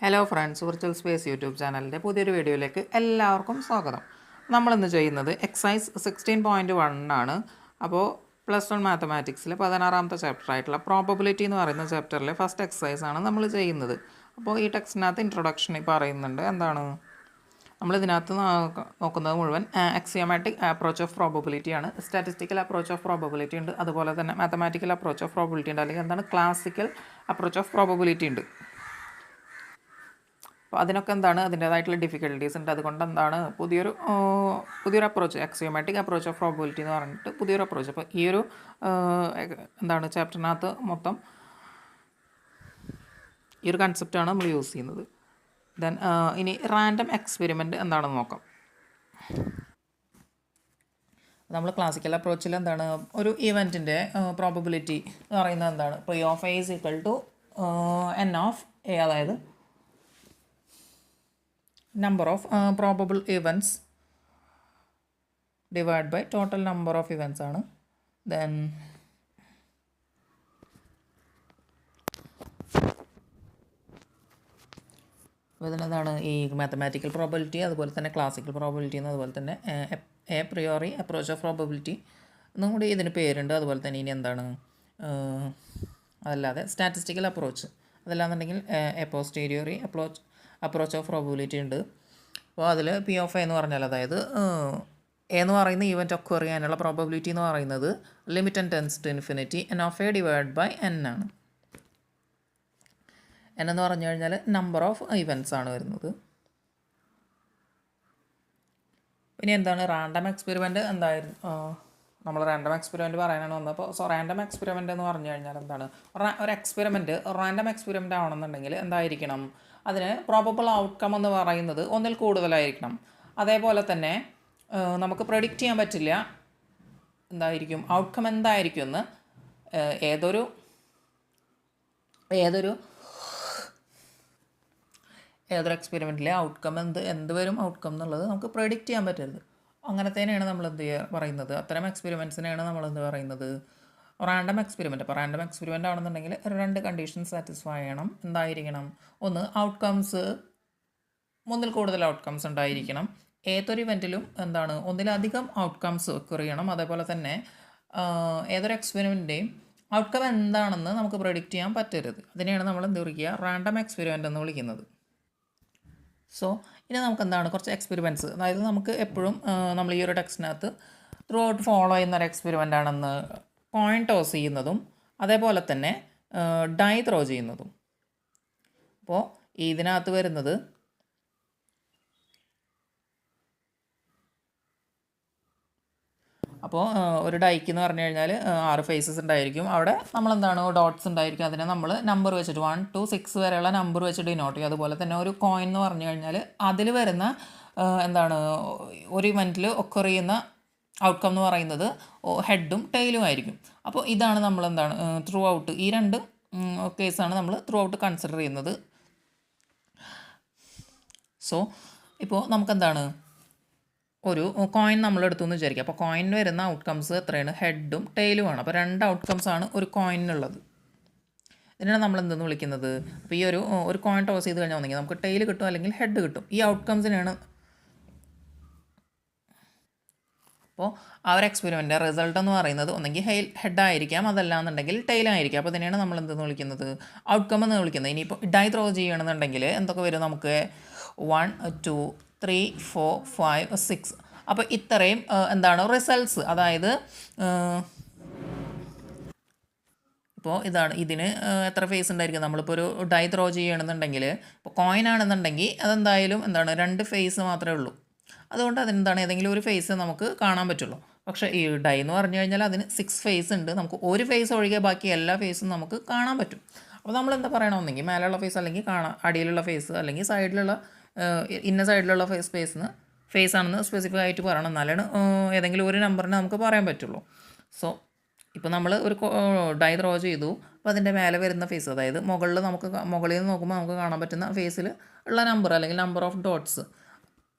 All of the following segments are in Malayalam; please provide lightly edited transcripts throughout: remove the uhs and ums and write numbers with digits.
Hello friends, virtual space YouTube ചാനലിൻ്റെ പുതിയൊരു വീഡിയോയിലേക്ക് എല്ലാവർക്കും സ്വാഗതം. നമ്മളിന്ന് ചെയ്യുന്നത് എക്സസൈസ് 16.1 ആണ്. അപ്പോൾ +1 മാത്തമാറ്റിക്സിൽ 16ാമത്തെ ചാപ്റ്റർ ആയിട്ടുള്ള പ്രോബബിലിറ്റി എന്ന് പറയുന്ന ചാപ്റ്ററിലെ ഫസ്റ്റ് എക്സസൈസ് ആണ് നമ്മൾ ചെയ്യുന്നത്. അപ്പോൾ ഈ ടെക്സ്റ്റിനകത്ത് ഇൻട്രൊഡക്ഷനിൽ പറയുന്നുണ്ട് എന്താണ് നമ്മളിതിനകത്ത് നോക്കുന്നത് മുഴുവൻ അക്സിയോമാറ്റിക് അപ്രോച്ച് ഓഫ് പ്രോബബിലിറ്റി ആണ്. സ്റ്റാറ്റിസ്റ്റിക്കൽ അപ്രോച്ച് ഓഫ് പ്രോബബിലിറ്റി ഉണ്ട്, അതുപോലെ തന്നെ മാത്തമാറ്റിക്കൽ അപ്രോച്ച് ഓഫ് പ്രോബബിലിറ്റി ഉണ്ട്, അല്ലെങ്കിൽ എന്താണ് ക്ലാസിക്കൽ അപ്രോച്ച് ഓഫ് പ്രോബബിലിറ്റി ഉണ്ട്. അപ്പോൾ അതിനൊക്കെ എന്താണ് അതിൻ്റേതായിട്ടുള്ള ഡിഫിക്കൽട്ടീസ് ഉണ്ട്. അതുകൊണ്ട് എന്താണ് പുതിയൊരു അപ്രോച്ച്, അക്സിയോമാറ്റിക് അപ്രോച്ച് ഓഫ് പ്രോബബിലിറ്റി എന്ന് പറഞ്ഞിട്ട് പുതിയൊരു അപ്രോച്ച്. അപ്പോൾ ഈ ഒരു എന്താണ് ചാപ്റ്ററിനകത്ത് മൊത്തം ഈ ഒരു കൺസെപ്റ്റാണ് നമ്മൾ യൂസ് ചെയ്യുന്നത്. ദെൻ ഇനി റാൻഡം എക്സ്പെരിമെൻറ്റ് എന്താണെന്ന് നോക്കാം. നമ്മൾ ക്ലാസിക്കൽ അപ്രോച്ചിൽ എന്താണ് ഒരു ഇവൻറ്റിൻ്റെ പ്രോബബിലിറ്റി എന്ന് പറയുന്നത് എന്താണ്, P of A is equal to N of A, അതായത് number of probable events divided by total number of events ആണ്. then ഇതിനെന്താണ് ഈ മാത്തമാറ്റിക്കൽ പ്രോബബിലിറ്റി, അതുപോലെ തന്നെ ക്ലാസിക്കൽ പ്രോബബിലിറ്റി എന്ന്, അതുപോലെ തന്നെ A priori approach of probability എന്നും കൂടി ഇതിന് പേരുണ്ട്. അതുപോലെ തന്നെ ഇനി എന്താണ് അതല്ലാതെ സ്റ്റാറ്റിസ്റ്റിക്കൽ അപ്രോച്ച്, അതല്ലാന്നുണ്ടെങ്കിൽ എ പോസ്റ്റീരിയറി അപ്രോച്ച് ഓഫ് പ്രോബബിലിറ്റി ഉണ്ട്. അപ്പോൾ അതിൽ പി ഓഫ് എ എന്ന് പറഞ്ഞാൽ, അതായത് എ എന്ന് പറയുന്ന ഈവൻറ്റ് ഒക്കർ ചെയ്യാനുള്ള പ്രോബബിലിറ്റി എന്ന് പറയുന്നത് limit and tends to infinity N of A divide by N ആണ്. എൻ എന്ന് പറഞ്ഞു കഴിഞ്ഞാൽ നമ്പർ ഓഫ് ഇവൻറ്റ്സ് ആണ് വരുന്നത്. ഇനി എന്താണ് റാൻഡം എക്സ്പെരിമെൻറ്റ് എന്തായിരുന്നു, നമ്മൾ റാൻഡം എക്സ്പെരിമെൻറ്റ് പറയാനാണ് വന്നപ്പോൾ. സോ റാൻഡം എക്സ്പെരിമെൻറ്റ് എന്ന് പറഞ്ഞു കഴിഞ്ഞാൽ എന്താണ്, ഒരു എക്സ്പെരിമെൻറ്റ് റാൻഡം എക്സ്പെരിമെൻറ്റ് ആവണമെന്നുണ്ടെങ്കിൽ എന്തായിരിക്കണം, അതിന് പ്രോബബിൾ ഔട്ട്കം എന്ന് പറയുന്നത് ഒന്നിൽ കൂടുതലായിരിക്കണം. അതേപോലെ തന്നെ നമുക്ക് പ്രെഡിക്റ്റ് ചെയ്യാൻ പറ്റില്ല എന്തായിരിക്കും ഔട്ട്കം എന്തായിരിക്കും എന്ന്. ഏതൊരു എക്സ്പെരിമെൻറ്റിലെ ഔട്ട്കം എന്ത് വരും ഔട്ട്കം എന്നുള്ളത് നമുക്ക് പ്രെഡിക്റ്റ് ചെയ്യാൻ പറ്റരുത്. അങ്ങനത്തേനെയാണ് നമ്മൾ പറയുന്നത്, അത്തരം എക്സ്പെരിമെൻറ്റ്സിനെയാണ് നമ്മൾ പറയുന്നത് റാൻഡം എക്സ്പെരിമെൻറ്റ്. അപ്പോൾ റാൻഡം എക്സ്പെരിമെൻ്റ് ആണെന്നുണ്ടെങ്കിൽ 2 കണ്ടീഷൻസ് സാറ്റിസ്ഫൈ ചെയ്യണം. എന്തായിരിക്കണം, ഒന്ന് ഔട്ട്കംസ് ഒന്നിൽ കൂടുതൽ ഔട്ട്കംസ് ഉണ്ടായിരിക്കണം. ഏതൊരു ഇവൻറ്റിലും എന്താണ് ഒന്നിലധികം ഔട്ട്കംസ് ഒക്കർ ചെയ്യണം. അതേപോലെ തന്നെ ഏതൊരു എക്സ്പെരിമെൻറ്റിൻ്റെയും ഔട്ട്കം എന്താണെന്ന് നമുക്ക് പ്രെഡിക്റ്റ് ചെയ്യാൻ പറ്റരുത്. അതിനെയാണ് നമ്മൾ എന്ത് വിളിക്കുക, റാൻഡം എക്സ്പെരിമെൻ്റ് എന്ന് വിളിക്കുന്നത്. സോ ഇനി നമുക്ക് എന്താണ് കുറച്ച് എക്സ്പെരിമെൻറ്റ്സ്, അതായത് നമുക്ക് എപ്പോഴും നമ്മൾ ഈ ഒരു ടെക്സ്റ്റിനകത്ത് ത്രൂ ഔട്ട് ഫോളോ ചെയ്യുന്ന ഒരു എക്സ്പെരിമെൻ്റ് ആണെന്ന് കോയിൻ ടോസ് ചെയ്യുന്നതും, അതേപോലെ തന്നെ ഡൈ ത്രോ ചെയ്യുന്നതും. അപ്പോൾ ഇതിനകത്ത് വരുന്നത് ഒരു ഡൈക്ക് എന്ന് പറഞ്ഞു കഴിഞ്ഞാൽ 6 ഫേസസ് ഉണ്ടായിരിക്കും. അവിടെ നമ്മളെന്താണ് ഡോട്ട്സ് ഉണ്ടായിരിക്കും. അതിനെ നമ്മൾ നമ്പർ വെച്ചിട്ട് 1 to 6 വരെയുള്ള നമ്പർ വെച്ച് ഡിനോട്ട് ചെയ്യും. അതുപോലെ തന്നെ ഒരു കോയിൻ എന്ന് പറഞ്ഞു കഴിഞ്ഞാൽ അതിൽ വരുന്ന എന്താണ് ഒരു ഇവൻറ്റിൽ ഒക്കർ ചെയ്യുന്ന ഔട്ട്കം എന്ന് പറയുന്നത് ഹെഡും ടെയിലും ആയിരിക്കും. അപ്പോൾ ഇതാണ് നമ്മൾ എന്താണ് ത്രൂ ഔട്ട് ഈ 2 കേസാണ് നമ്മൾ ത്രൂ ഔട്ട് കൺസിഡർ ചെയ്യുന്നത്. സോ ഇപ്പോൾ നമുക്കെന്താണ് ഒരു കോയിൻ നമ്മളെടുത്തു എന്ന് വിചാരിക്കുക. അപ്പോൾ കോയിനിന് വരുന്ന ഔട്ട്കംസ് എത്രയാണ്, ഹെഡും ടെയിലുമാണ്. അപ്പോൾ 2 ഔട്ട്കംസ് ആണ് ഒരു കോയിനുള്ളത്. ഇതിനാണ് നമ്മൾ എന്തെന്ന് വിളിക്കുന്നത്, അപ്പോൾ ഈ ഒരു കോയിൻ ടോസ് ചെയ്ത് കഴിഞ്ഞാൽ ഒന്നെങ്കിൽ നമുക്ക് ടെയിൽ കിട്ടും, അല്ലെങ്കിൽ ഹെഡ് കിട്ടും. ഈ ഔട്ട്കംസിനാണ് അപ്പോൾ ആ ഒരു എക്സ്പെരിമെൻ്റ് റിസൾട്ട് എന്ന് പറയുന്നത് ഒന്നെങ്കിൽ ഹെഡായിരിക്കാം, അതല്ലാന്നുണ്ടെങ്കിൽ ടെയിലായിരിക്കാം. അപ്പോൾ ഇതിനെയാണ് നമ്മൾ എന്തെന്ന് വിളിക്കുന്നത്, ഔട്ട്കം എന്ന് വിളിക്കുന്നത്. ഇനിയിപ്പോൾ ഡൈ ത്രോ ചെയ്യണമെന്നുണ്ടെങ്കിൽ എന്തൊക്കെ വരും, നമുക്ക് 1 2 3 4 5 6. അപ്പോൾ ഇത്രയും എന്താണ് റിസൾട്ട്സ്, അതായത് ഇപ്പോൾ ഇതിന് എത്ര ഫേസ് ഉണ്ടായിരിക്കും. നമ്മളിപ്പോൾ ഒരു ഡൈ ത്രോ ചെയ്യണമെന്നുണ്ടെങ്കിൽ, ഇപ്പോൾ കോയിൻ ആണെന്നുണ്ടെങ്കിൽ അതെന്തായാലും എന്താണ് 2 ഫേസ് മാത്രമേ ഉള്ളൂ. അതുകൊണ്ട് അതെന്താണ് ഏതെങ്കിലും ഒരു ഫേസ് നമുക്ക് കാണാൻ പറ്റുള്ളൂ. പക്ഷേ ഈ ഡൈ എന്ന് പറഞ്ഞു കഴിഞ്ഞാൽ അതിന് 6 ഫേസ് ഉണ്ട്. നമുക്ക് ഒരു ഫേസ് ഒഴികെ ബാക്കി എല്ലാ ഫേസും നമുക്ക് കാണാൻ പറ്റും. അപ്പോൾ നമ്മൾ എന്താ പറയണമെന്നെങ്കിൽ മേലുള്ള ഫേസ്, അല്ലെങ്കിൽ അടിയിലുള്ള ഫേസ്, അല്ലെങ്കിൽ സൈഡിലുള്ള ഇന്ന സൈഡിലുള്ള ഫേസ് ആണെന്ന് സ്പെസിഫിക് ആയിട്ട് പറയണം. എന്നാലാണ് ഏതെങ്കിലും ഒരു നമ്പറിനെ നമുക്ക് പറയാൻ പറ്റുള്ളൂ. സോ ഇപ്പോൾ നമ്മൾ ഒരു ഡൈ ത്രോ ചെയ്തു, അപ്പോൾ അതിൻ്റെ മേലെ വരുന്ന ഫേസ്, അതായത് മുകളിൽ നിന്ന് നോക്കുമ്പോൾ നമുക്ക് കാണാൻ പറ്റുന്ന ഫേസിൽ ഉള്ള നമ്പർ, അല്ലെങ്കിൽ നമ്പർ ഓഫ് ഡോട്ട്സ്,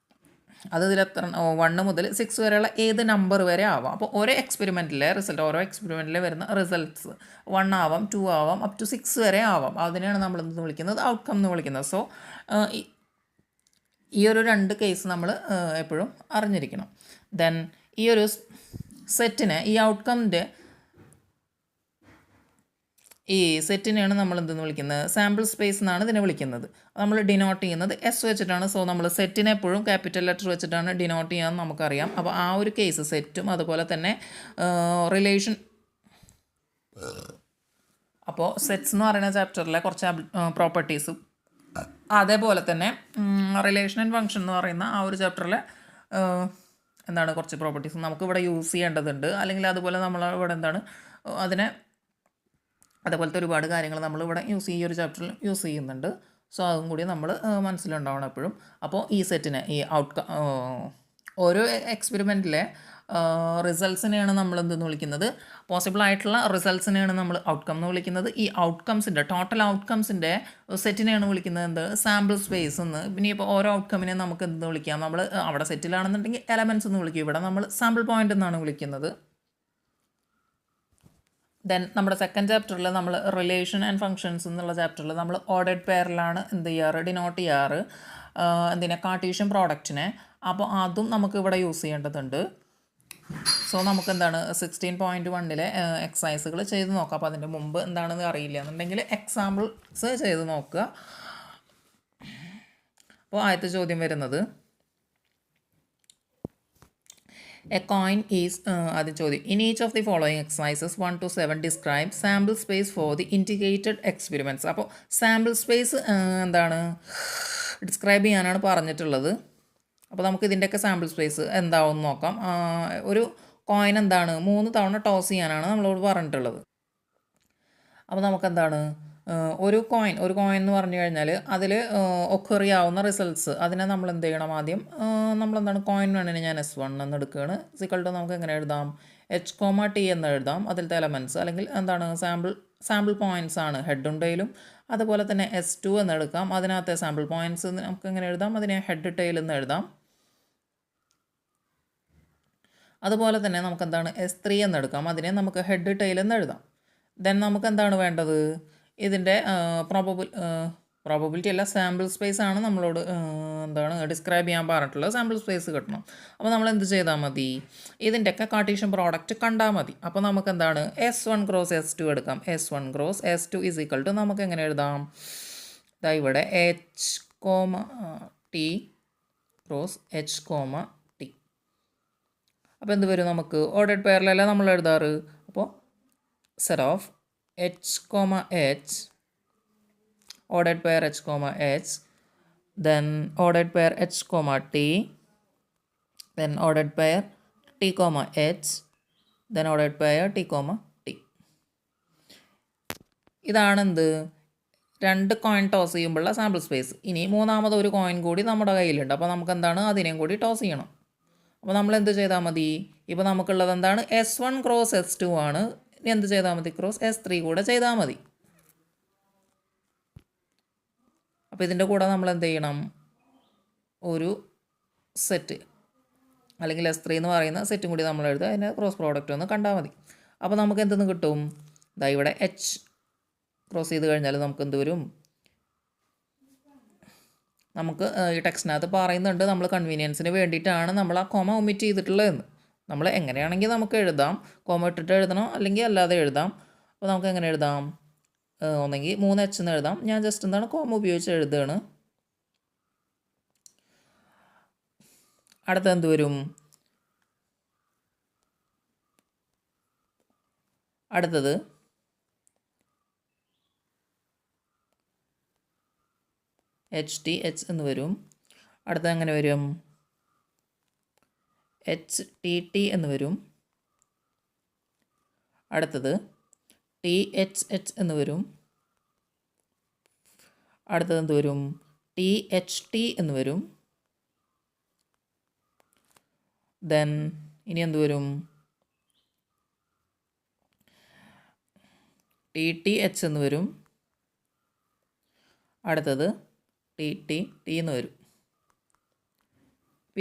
അത് ഇതിൽ എത്ര 1 മുതൽ 6 വരെയുള്ള ഏത് നമ്പർ വരെ ആവാം. അപ്പോൾ ഓരോ എക്സ്പെരിമെൻറ്റിലെ റിസൾട്ട് ഓരോ എക്സ്പെരിമെൻറ്റിൽ വരുന്ന റിസൾട്ട്സ് 1 ആവാം, 2 ആവാം, അപ് ടു 6 വരെ ആവാം. അതിനെയാണ് നമ്മൾ എന്ത് വിളിക്കുന്നത്, ഔട്ട്കം എന്ന് വിളിക്കുന്നത്. സോ ഈ ഒരു 2 കേസ് നമ്മൾ എപ്പോഴും അറിഞ്ഞിരിക്കണം. ദെൻ ഈ ഒരു സെറ്റിനെ, ഈ ഔട്ട്കമിൻ്റെ ഈ സെറ്റിനെയാണ് നമ്മൾ എന്തെന്ന് വിളിക്കുന്നത്, സാമ്പിൾ സ്പേസ് എന്നാണ് ഇതിനെ വിളിക്കുന്നത്. നമ്മൾ ഡിനോട്ട് ചെയ്യുന്നത് എസ് വെച്ചിട്ടാണ്. സോ നമ്മൾ സെറ്റിനെ എപ്പോഴും ക്യാപിറ്റൽ ലെറ്റർ വെച്ചിട്ടാണ് ഡിനോട്ട് ചെയ്യാമെന്ന് നമുക്കറിയാം. അപ്പോൾ ആ ഒരു കേസ് സെറ്റും അതുപോലെ തന്നെ റിലേഷൻ. അപ്പോൾ സെറ്റ്സ് എന്ന് പറയുന്ന ചാപ്റ്ററിലെ കുറച്ച് പ്രോപ്പർട്ടീസും അതേപോലെ തന്നെ റിലേഷൻ ആൻഡ് ഫങ്ഷൻ എന്ന് പറയുന്ന ആ ഒരു ചാപ്റ്ററിലെ എന്താണ് കുറച്ച് പ്രോപ്പർട്ടീസും നമുക്കിവിടെ യൂസ് ചെയ്യേണ്ടതുണ്ട്. അല്ലെങ്കിൽ അതുപോലെ നമ്മൾ ഇവിടെ എന്താണ് അതിനെ അതേപോലത്തെ ഒരുപാട് കാര്യങ്ങൾ നമ്മളിവിടെ ഈ ഒരു ചാപ്റ്ററിൽ യൂസ് ചെയ്യുന്നുണ്ട്. സോ അതും കൂടി നമ്മൾ മനസ്സിലുണ്ടാവണം എപ്പോഴും. അപ്പോൾ ഈ സെറ്റിനെ, ഈ ഓരോ എക്സ്പെരിമെൻറ്റിലെ റിസൾട്ട്സിനെയാണ് നമ്മൾ എന്തെന്ന് വിളിക്കുന്നത്, പോസിബിൾ ആയിട്ടുള്ള റിസൾട്ട്സിനെയാണ് നമ്മൾ ഔട്ട്കം എന്ന് വിളിക്കുന്നത്. ഈ ഔട്ട്കംസിൻ്റെ ടോട്ടൽ ഔട്ട്കംസിൻ്റെ സെറ്റിനെയാണ് വിളിക്കുന്നത് എന്ത്, സാമ്പിൾ സ്പേസ് എന്ന്. പിന്നെ ഇപ്പോൾ ഓരോ ഔട്ട്കമിനെ നമുക്ക് എന്ത് വിളിക്കാം, നമ്മൾ അവിടെ സെറ്റിലാണെന്നുണ്ടെങ്കിൽ എലമെൻറ്റ്സ് എന്ന് വിളിക്കും. ഇവിടെ നമ്മൾ സാമ്പിൾ പോയിൻ്റ് എന്നാണ് വിളിക്കുന്നത്. ദെൻ നമ്മുടെ സെക്കൻഡ് ചാപ്റ്ററിൽ നമ്മൾ റിലേഷൻ ആൻഡ് ഫങ്ഷൻസ് എന്നുള്ള ചാപ്റ്ററിൽ നമ്മൾ ഓർഡേഡ് പെയറിലാണ് എന്ത് ചെയ്യാറ്, ഡിനോട്ട് ചെയ്യാറ് എന്തിനാ, കാർട്ടീഷ്യൻ പ്രോഡക്റ്റിനെ. അപ്പോൾ അതും നമുക്ക് ഇവിടെ യൂസ് ചെയ്യേണ്ടതുണ്ട്. സോ നമുക്ക് എന്താണ് 16.1 എക്സസൈസുകൾ ചെയ്ത് നോക്കാം. അപ്പോൾ അതിൻ്റെ മുമ്പ് എന്താണെന്ന് അറിയില്ല എന്നുണ്ടെങ്കിൽ എക്സാമ്പിൾസ് ചെയ്ത് നോക്കുക. അപ്പോൾ ആദ്യത്തെ ചോദ്യം വരുന്നത്, എ കോയിൻ ഈസ് ആദ്യം ചോദ്യം, in each of the following exercises 1 to 7 describe sample space for the indicated experiments. അപ്പോൾ സാമ്പിൾ സ്പേസ് എന്താണ് ഡിസ്ക്രൈബ് ചെയ്യാനാണ് പറഞ്ഞിട്ടുള്ളത്. അപ്പോൾ നമുക്ക് ഇതിൻ്റെയൊക്കെ സാമ്പിൾ സ്പേസ് എന്താവും നോക്കാം. ഒരു കോയിൻ എന്താണ് 3 തവണ ടോസ് ചെയ്യാനാണ് നമ്മളോട് പറഞ്ഞിട്ടുള്ളത്. അപ്പോൾ നമുക്കെന്താണ് ഒരു കോയിൻ എന്ന് പറഞ്ഞു കഴിഞ്ഞാൽ അതിൽ ഒക്കർ ചെയ്യാവുന്ന റിസൾട്ട്സ് അതിനെ നമ്മൾ എന്ത് ചെയ്യണം, ആദ്യം നമ്മളെന്താണ് കോയിൻ വേണമെങ്കിൽ ഞാൻ S1 എന്ന് എടുക്കുകയാണ്. സിക്കൾട്ട് നമുക്ക് എങ്ങനെ എഴുതാം, H, T എന്ന് എഴുതാം. അതിലത്തെ എലമെൻറ്റ്സ് അല്ലെങ്കിൽ എന്താണ് സാമ്പിൾ പോയിൻറ്റ്സ് ആണ് ഹെഡും ടെയിലും. അതുപോലെ തന്നെ S2 എന്ന് എടുക്കാം. അതിനകത്തെ സാമ്പിൾ പോയിൻറ്റ്സ് നമുക്ക് എങ്ങനെ എഴുതാം, അതിനെ ഹെഡ് ടെയിൽ എന്ന് എഴുതാം. അതുപോലെ തന്നെ നമുക്ക് എന്താണ് S3 എന്ന് എടുക്കാം. അതിനെ നമുക്ക് ഹെഡ് ടെയിൽ എന്ന് എഴുതാം. ദെൻ നമുക്ക് എന്താണ് വേണ്ടത്, ഇതിൻ്റെ പ്രോബബിലിറ്റി അല്ല, സാമ്പിൾ സ്പേസ് ആണ് നമ്മളോട് എന്താണ് ഡിസ്ക്രൈബ് ചെയ്യാൻ പറഞ്ഞിട്ടുള്ളത്. സാമ്പിൾ സ്പേസ് കിട്ടണം. അപ്പോൾ നമ്മൾ എന്ത് ചെയ്താൽ മതി, ഇതിൻ്റെയൊക്കെ കാർട്ടീഷ്യൻ പ്രോഡക്റ്റ് കണ്ടാൽ മതി. അപ്പോൾ നമുക്ക് എന്താണ് S1 ക്രോസ് S2 എടുക്കാം. S1 cross S2 is equal to നമുക്ക് എങ്ങനെ എഴുതാം, ഇതാ ഇവിടെ H, T cross H, T. അപ്പോൾ എന്ത് വരും, നമുക്ക് ഓർഡേഡ് പെയറിലല്ല നമ്മൾ എഴുതാറ്. അപ്പോൾ set of H, H, ordered pair H, H, then ordered pair H, T, then ordered pair T, H, then ordered pair T, T. ഇതാണ് എന്ത് 2 കോയിൻ ടോസ് ചെയ്യുമ്പോഴുള്ള സാമ്പിൾ സ്പേസ്. ഇനി മൂന്നാമത് ഒരു കോയിൻ കൂടി നമ്മുടെ കയ്യിലുണ്ട്. അപ്പോൾ നമുക്ക് എന്താണ് അതിനെയും കൂടി ടോസ് ചെയ്യണം. അപ്പോൾ നമ്മൾ എന്ത് ചെയ്താൽ മതി, ഇപ്പോൾ നമുക്കുള്ളത് എന്താണ് S1 ക്രോസ് S2 ആണ്. ഇനി എന്ത് ചെയ്താൽ മതി, ക്രോസ് S3 കൂടെ ചെയ്താൽ മതി. അപ്പോൾ ഇതിൻ്റെ കൂടെ നമ്മൾ എന്ത് ചെയ്യണം, ഒരു സെറ്റ് അല്ലെങ്കിൽ S3 എന്ന് പറയുന്ന സെറ്റും കൂടി നമ്മൾ എഴുതുക. അതിൻ്റെ ക്രോസ് പ്രോഡക്റ്റ് ഒന്ന് കണ്ടാൽ മതി. അപ്പോൾ നമുക്ക് എന്തെന്ന് കിട്ടും, ഇതാ ഇവിടെ H ക്രോസ് ചെയ്ത് കഴിഞ്ഞാൽ നമുക്ക് എന്ത് വരും, നമുക്ക് ഈ ടെക്സ്റ്റിനകത്ത് പറയുന്നുണ്ട് നമ്മൾ കൺവീനിയൻസിന് വേണ്ടിയിട്ടാണ് നമ്മൾ ആ കോമ ഒമിറ്റ് ചെയ്തിട്ടുള്ളതെന്ന്. നമ്മൾ എങ്ങനെയാണെങ്കിൽ നമുക്ക് എഴുതാം, കോമ ഇട്ടിട്ട് എഴുതണോ അല്ലെങ്കിൽ അല്ലാതെ എഴുതാം. അപ്പോൾ നമുക്ക് എങ്ങനെ എഴുതാം, ഒന്നെങ്കിൽ 3H എന്ന് എഴുതാം. ഞാൻ ജസ്റ്റ് എന്താണ് കോമ ഉപയോഗിച്ച് എഴുതുകയാണ്. അടുത്ത എന്ത് വരും, അടുത്തത് HTH എന്ന് വരും. അടുത്തത് എങ്ങനെ വരും, HTT എന്ന് വരും. അടുത്തത് THH എന്ന് വരും. അടുത്തത് എന്ത് വരും, THT എന്ന് വരും. ദെൻ ഇനി എന്ത് വരും, TTH എന്ന് വരും. അടുത്തത് TTT എന്ന് വരും.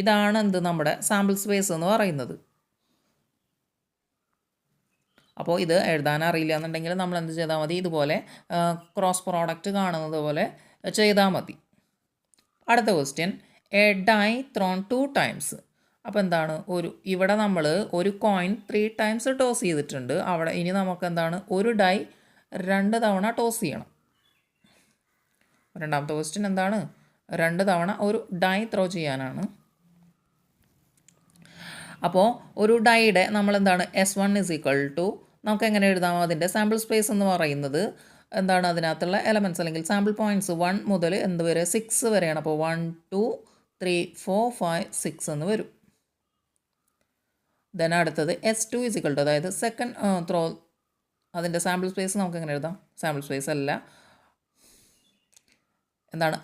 ഇതാണ് എന്ത് നമ്മുടെ സാമ്പിൾ സ്പേസ് എന്ന് പറയുന്നത്. അപ്പോൾ ഇത് എഴുതാൻ അറിയില്ല എന്നുണ്ടെങ്കിൽ നമ്മൾ എന്ത് ചെയ്താൽ മതി, ഇതുപോലെ ക്രോസ് പ്രോഡക്റ്റ് കാണുന്നത് പോലെ ചെയ്താൽ മതി. അടുത്ത question, a die thrown 2 times. അപ്പോൾ എന്താണ്, ഇവിടെ നമ്മൾ ഒരു കോയിൻ 3 ടൈംസ് ടോസ് ചെയ്തിട്ടുണ്ട്. അവിടെ ഇനി നമുക്ക് എന്താണ്, ഒരു ഡൈ 2 തവണ ടോസ് ചെയ്യണം. രണ്ടാമത്തെ ക്വസ്റ്റ്യൻ എന്താണ്, 2 തവണ ഒരു ഡൈ ത്രോ ചെയ്യാനാണ്. അപ്പോൾ ഒരു ഡൈയുടെ നമ്മൾ എന്താണ് S1 = നമുക്ക് എങ്ങനെ എഴുതാമോ, അതിൻ്റെ സാമ്പിൾ സ്പേസ് എന്ന് പറയുന്നത് എന്താണ്, അതിനകത്തുള്ള എലമെൻറ്റ്സ് അല്ലെങ്കിൽ സാമ്പിൾ പോയിൻറ്റ്സ് 1 മുതൽ എന്ത് വരെ 6 വരെയാണ്. അപ്പോൾ 1 2 3 4 5 6 എന്ന് വരും. ദെൻ അടുത്തത് S2 = അതായത് സെക്കൻഡ് ത്രോ, അതിൻ്റെ സാമ്പിൾ സ്പേസ് നമുക്ക് എങ്ങനെ എഴുതാം, സാമ്പിൾ സ്പേസ് അല്ല, എന്താണ്,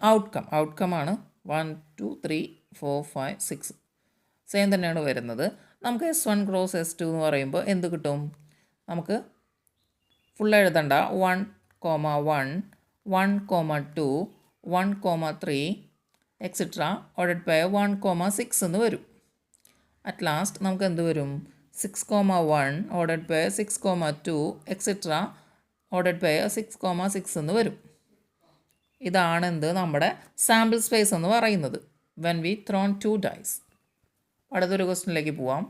ഔട്ട്കം ആണ് 1 2 3 4 5 6 സെയിം തന്നെയാണ് വരുന്നത്. നമുക്ക് S1 ക്രോസ് S2 എന്ന് പറയുമ്പോൾ എന്ത് കിട്ടും, നമുക്ക് ഫുൾ എഴുതണ്ട, 1 1 1 2 1 3 എക്സെട്ര ഓർഡർഡ് ബൈ 1 6 എന്ന് വരും. അറ്റ് ലാസ്റ്റ് നമുക്ക് എന്ത് വരും, 6 1 ordered by 6 2 etcetera ordered by 6 6 എന്ന് വരും. ഇതാണ് എന്ത്, നമ്മുടെ സാമ്പിൾ സ്പേസ് എന്ന് പറയുന്നത് വെൻ വി ത്രോൺ 2 ഡൈസ്. അടുത്തൊരു ക്വസ്റ്റ്യനിലേക്ക് പോവാം.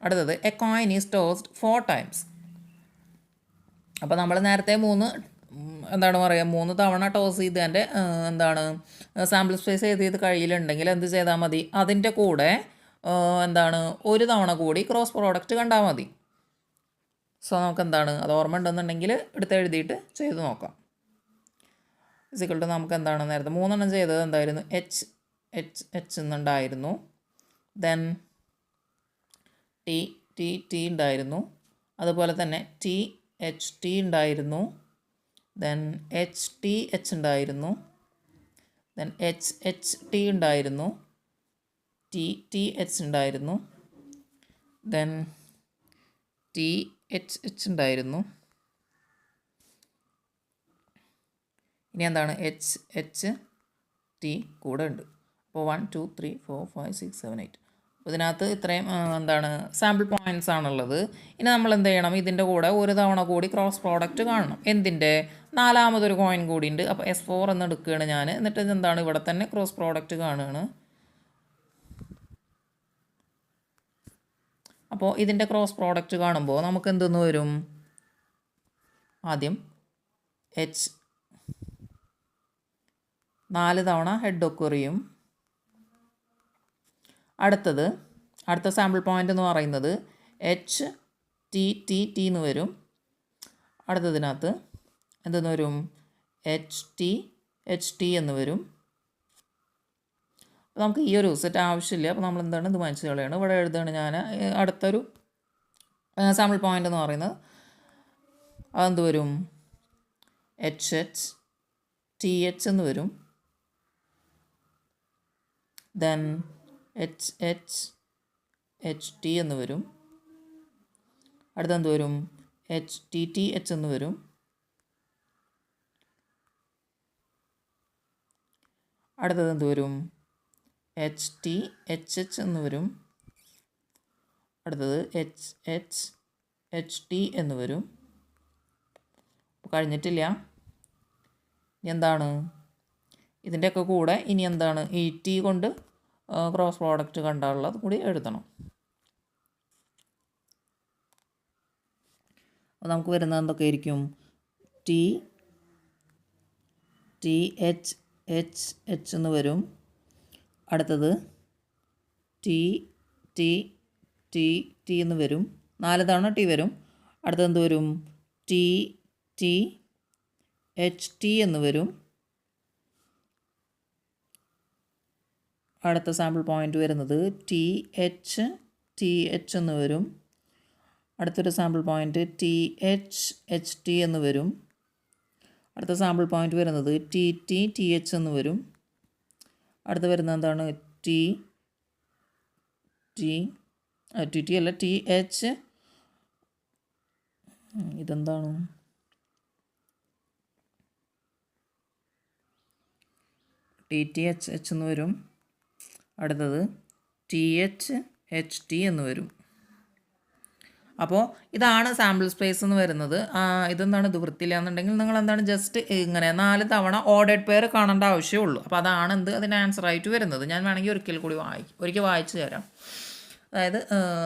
അടുത്തത്, A coin is tossed 4 times. അപ്പോൾ നമ്മൾ നേരത്തെ 3 തവണ ടോസ് ചെയ്തതിൻ്റെ എന്താണ് സാമ്പിൾ സ്പേസ് ചെയ്ത് കയ്യിലുണ്ടെങ്കിൽ എന്ത് ചെയ്താൽ മതി, അതിൻ്റെ കൂടെ എന്താണ് 1 തവണ കൂടി ക്രോസ് പ്രോഡക്റ്റ് കണ്ടാൽ മതി. സോ നമുക്ക് എന്താണ്, അത് ഓർമ്മ ഉണ്ടെന്നുണ്ടെങ്കിൽ എഴുതിയിട്ട് ചെയ്ത് നോക്കാം. = നമുക്ക് എന്താണ്, നേരത്തെ 3 ചെയ്തത് എന്തായിരുന്നു, H എന്നുണ്ടായിരുന്നു. ദെൻ T ഉണ്ടായിരുന്നു. അതുപോലെ തന്നെ THT ഉണ്ടായിരുന്നു. ദെൻ HTH ഉണ്ടായിരുന്നു. ദെൻ HHT ഉണ്ടായിരുന്നു. TTH ഉണ്ടായിരുന്നു. ദെൻ THH ഉണ്ടായിരുന്നു. ഇനി എന്താണ്, HHT കൂടെ ഉണ്ട്. അപ്പോൾ 1 2 3 4 5 6 7 8. അപ്പോൾ ഇതിനകത്ത് ഇത്രയും എന്താണ് സാമ്പിൾ പോയിൻറ്റ്സ് ആണുള്ളത്. ഇനി നമ്മൾ എന്ത് ചെയ്യണം, ഇതിൻ്റെ കൂടെ 1 തവണ കൂടി ക്രോസ് പ്രോഡക്റ്റ് കാണണം. എന്തിൻ്റെ, 4മതൊരു കോയിൻ കൂടി ഉണ്ട്. അപ്പോൾ S4 എന്ന് എടുക്കുകയാണ് ഞാൻ. എന്നിട്ട് എന്താണ്, ഇവിടെ തന്നെ ക്രോസ് പ്രോഡക്റ്റ് കാണുകയാണ്. അപ്പോൾ ഇതിൻ്റെ ക്രോസ് പ്രോഡക്റ്റ് കാണുമ്പോൾ നമുക്ക് എന്തെന്ന് വരും, ആദ്യം 4 തവണ ഹെഡ് ഒക്കർ ചെയ്യും. അടുത്ത സാമ്പിൾ പോയിൻ്റ് എന്ന് പറയുന്നത് HTT എന്ന് വരും. അടുത്തതിനകത്ത് എന്തെന്ന് വരും, HT എന്ന് വരും. അപ്പോൾ നമുക്ക് ഈ ഒരു സെറ്റ് ആവശ്യമില്ല. അപ്പോൾ നമ്മൾ എന്താണ്, ഇത് മനസ്സിൽ കളയാണ്. ഇവിടെ എഴുതുകയാണ് ഞാൻ. അടുത്തൊരു സാമ്പിൾ പോയിൻ്റ് എന്ന് പറയുന്നത് അതെന്ത് വരും, TH എന്ന് വരും. ദെൻ HT എന്ന് വരും. അടുത്തെന്ത് വരും, HTTH എന്ന് വരും. അടുത്തത് എന്ത് വരും, HTHH എന്ന് വരും. അടുത്തത് HT എന്ന് വരും. കഴിഞ്ഞിട്ടില്ല. എന്താണ്, ഇതിൻ്റെയൊക്കെ കൂടെ ഇനി എന്താണ്, ഈ T കൊണ്ട് ക്രോസ് പ്രോഡക്റ്റ് കണ്ടാലുള്ളത് കൂടി എഴുതണം. അപ്പോൾ നമുക്ക് വരുന്നത് എന്തൊക്കെ ആയിരിക്കും, THH എന്ന് വരും. അടുത്തത് T എന്ന് വരും. 4 തവണ T വരും. അടുത്തത് എന്ത് വരും, HT എന്ന് വരും. അടുത്ത സാമ്പിൾ പോയിൻ്റ് വരുന്നത് TH എന്ന് വരും. അടുത്തൊരു സാമ്പിൾ പോയിൻ്റ് THT എന്ന് വരും. അടുത്ത സാമ്പിൾ പോയിൻ്റ് വരുന്നത് TH എന്ന് വരും. അടുത്ത് വരുന്നത് എന്താണ്, TT അല്ല, TH. ഇതെന്താണ്, TTHH എന്ന് വരും. അടുത്തത് THHT എന്ന് വരും. അപ്പോൾ ഇതാണ് സാമ്പിൾ സ്പേസ് എന്ന് വരുന്നത്. ഇതെന്താണ്, ഇത് വൃത്തിയില്ല എന്നുണ്ടെങ്കിൽ നിങ്ങൾ എന്താണ് ജസ്റ്റ് ഇങ്ങനെ 4 തവണ ഓർഡേഡ് പെയർ കാണേണ്ട ആവശ്യമുള്ളൂ. അപ്പോൾ അതാണ് അതിന് ആൻസർ ആയിട്ട് വരുന്നത്. ഞാൻ വേണമെങ്കിൽ ഒരിക്കൽ വായിച്ചു തരാം. അതായത്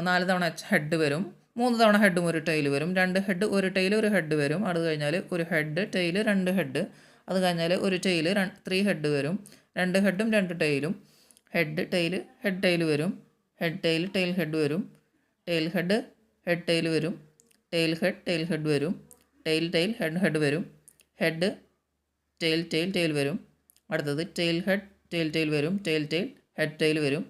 4 തവണ ഹെഡ് വരും, 3 തവണ ഹെഡും ഒരു ടെയിൽ വരും, 2 ഹെഡ് ഒരു ടെയിൽ ഒരു ഹെഡ് വരും, അത് കഴിഞ്ഞാൽ ഒരു ഹെഡ് ടെയിൽ 2 ഹെഡ്, അത് കഴിഞ്ഞാൽ ഒരു ടെയിൽ 3 ഹെഡ് വരും, 2 ഹെഡും 2 ടെയിലും, ഹെഡ് ടെയിൽ വരും, ഹെഡ് ടെയിൽ ഹെഡ് വരും, ടെയിൽ ഹെഡ് ടെയിൽ വരും, ടെയിൽ ഹെഡ് വരും, ടെയിൽ ഹെഡ് വരും, ഹെഡ് ടെയിൽ വരും, അടുത്തത് ടെയിൽ വരും, ടെയിൽ ഹെഡ് ടെയിൽ വരും,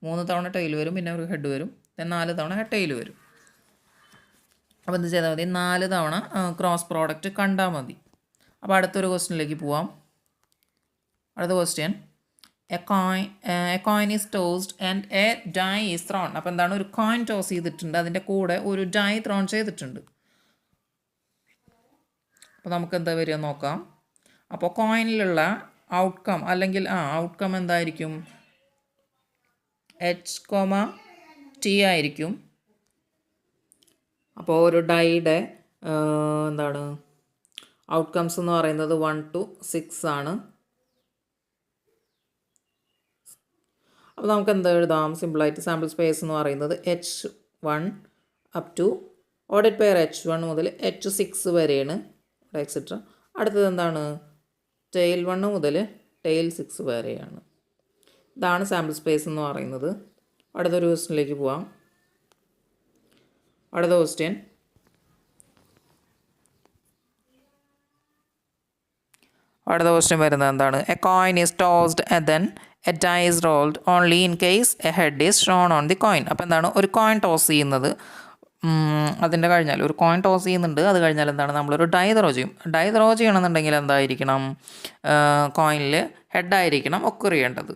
3 തവണ ടെയിൽ വരും, പിന്നെ ഒരു ഹെഡ് വരും, 4 തവണ ടെയിൽ വരും. അപ്പോൾ എന്ത് ചെയ്താൽ മതി, 4 തവണ ക്രോസ് പ്രോഡക്റ്റ് കണ്ടാൽ മതി. അപ്പോൾ അടുത്തൊരു ക്വസ്റ്റ്യനിലേക്ക് പോവാം. അടുത്ത question, a coin is tossed and a die is thrown. അപ്പോൾ എന്താണ്, ഒരു കോയിൻ ടോസ് ചെയ്തിട്ടുണ്ട്, അതിൻ്റെ കൂടെ ഒരു ഡൈ ത്രോൺ ചെയ്തിട്ടുണ്ട്. അപ്പോൾ നമുക്ക് എന്താ വരിക നോക്കാം. അപ്പോൾ കോയിനിലുള്ള ഔട്ട്കം അല്ലെങ്കിൽ ഔട്ട്കം എന്തായിരിക്കും, H, T ആയിരിക്കും. അപ്പോൾ ഒരു ഡൈയുടെ എന്താണ് ഔട്ട്കംസ് എന്ന് പറയുന്നത് 1 to 6 ആണ്. അപ്പോൾ നമുക്ക് എന്താ എഴുതാം, സിമ്പിളായിട്ട് സാമ്പിൾ സ്പേസ് എന്ന് പറയുന്നത് H1 up to ordered pair H1 മുതൽ H6 വരെയാണ്, എക്സെട്ര. അടുത്തത് എന്താണ്, ടെയിൽ 1 മുതൽ ടെയിൽ 6 വരെയാണ്. ഇതാണ് സാമ്പിൾ സ്പേസ് എന്ന് പറയുന്നത്. അടുത്തൊരു ക്വസ്റ്റ്യനിലേക്ക് പോവാം. അടുത്ത ക്വസ്റ്റ്യൻ, വരുന്നത് എന്താണ്, a coin is tossed and then a die is rolled only in case a head is shown on the coin. അപ്പോൾ എന്താണ്, ഒരു കോയിൻ ടോസ് ചെയ്യുന്നത്, അതിൻ്റെ കഴിഞ്ഞാൽ ഒരു കോയിൻ ടോസ് ചെയ്യുന്നുണ്ട്, അത് കഴിഞ്ഞാൽ എന്താണ്, നമ്മളൊരു ഡൈ ത്രോ ചെയ്യും. ഡൈ ത്രോ ചെയ്യണമെന്നുണ്ടെങ്കിൽ എന്തായിരിക്കണം, കോയിനിൽ ഹെഡായിരിക്കണം ഒക്കർ ചെയ്യേണ്ടത്.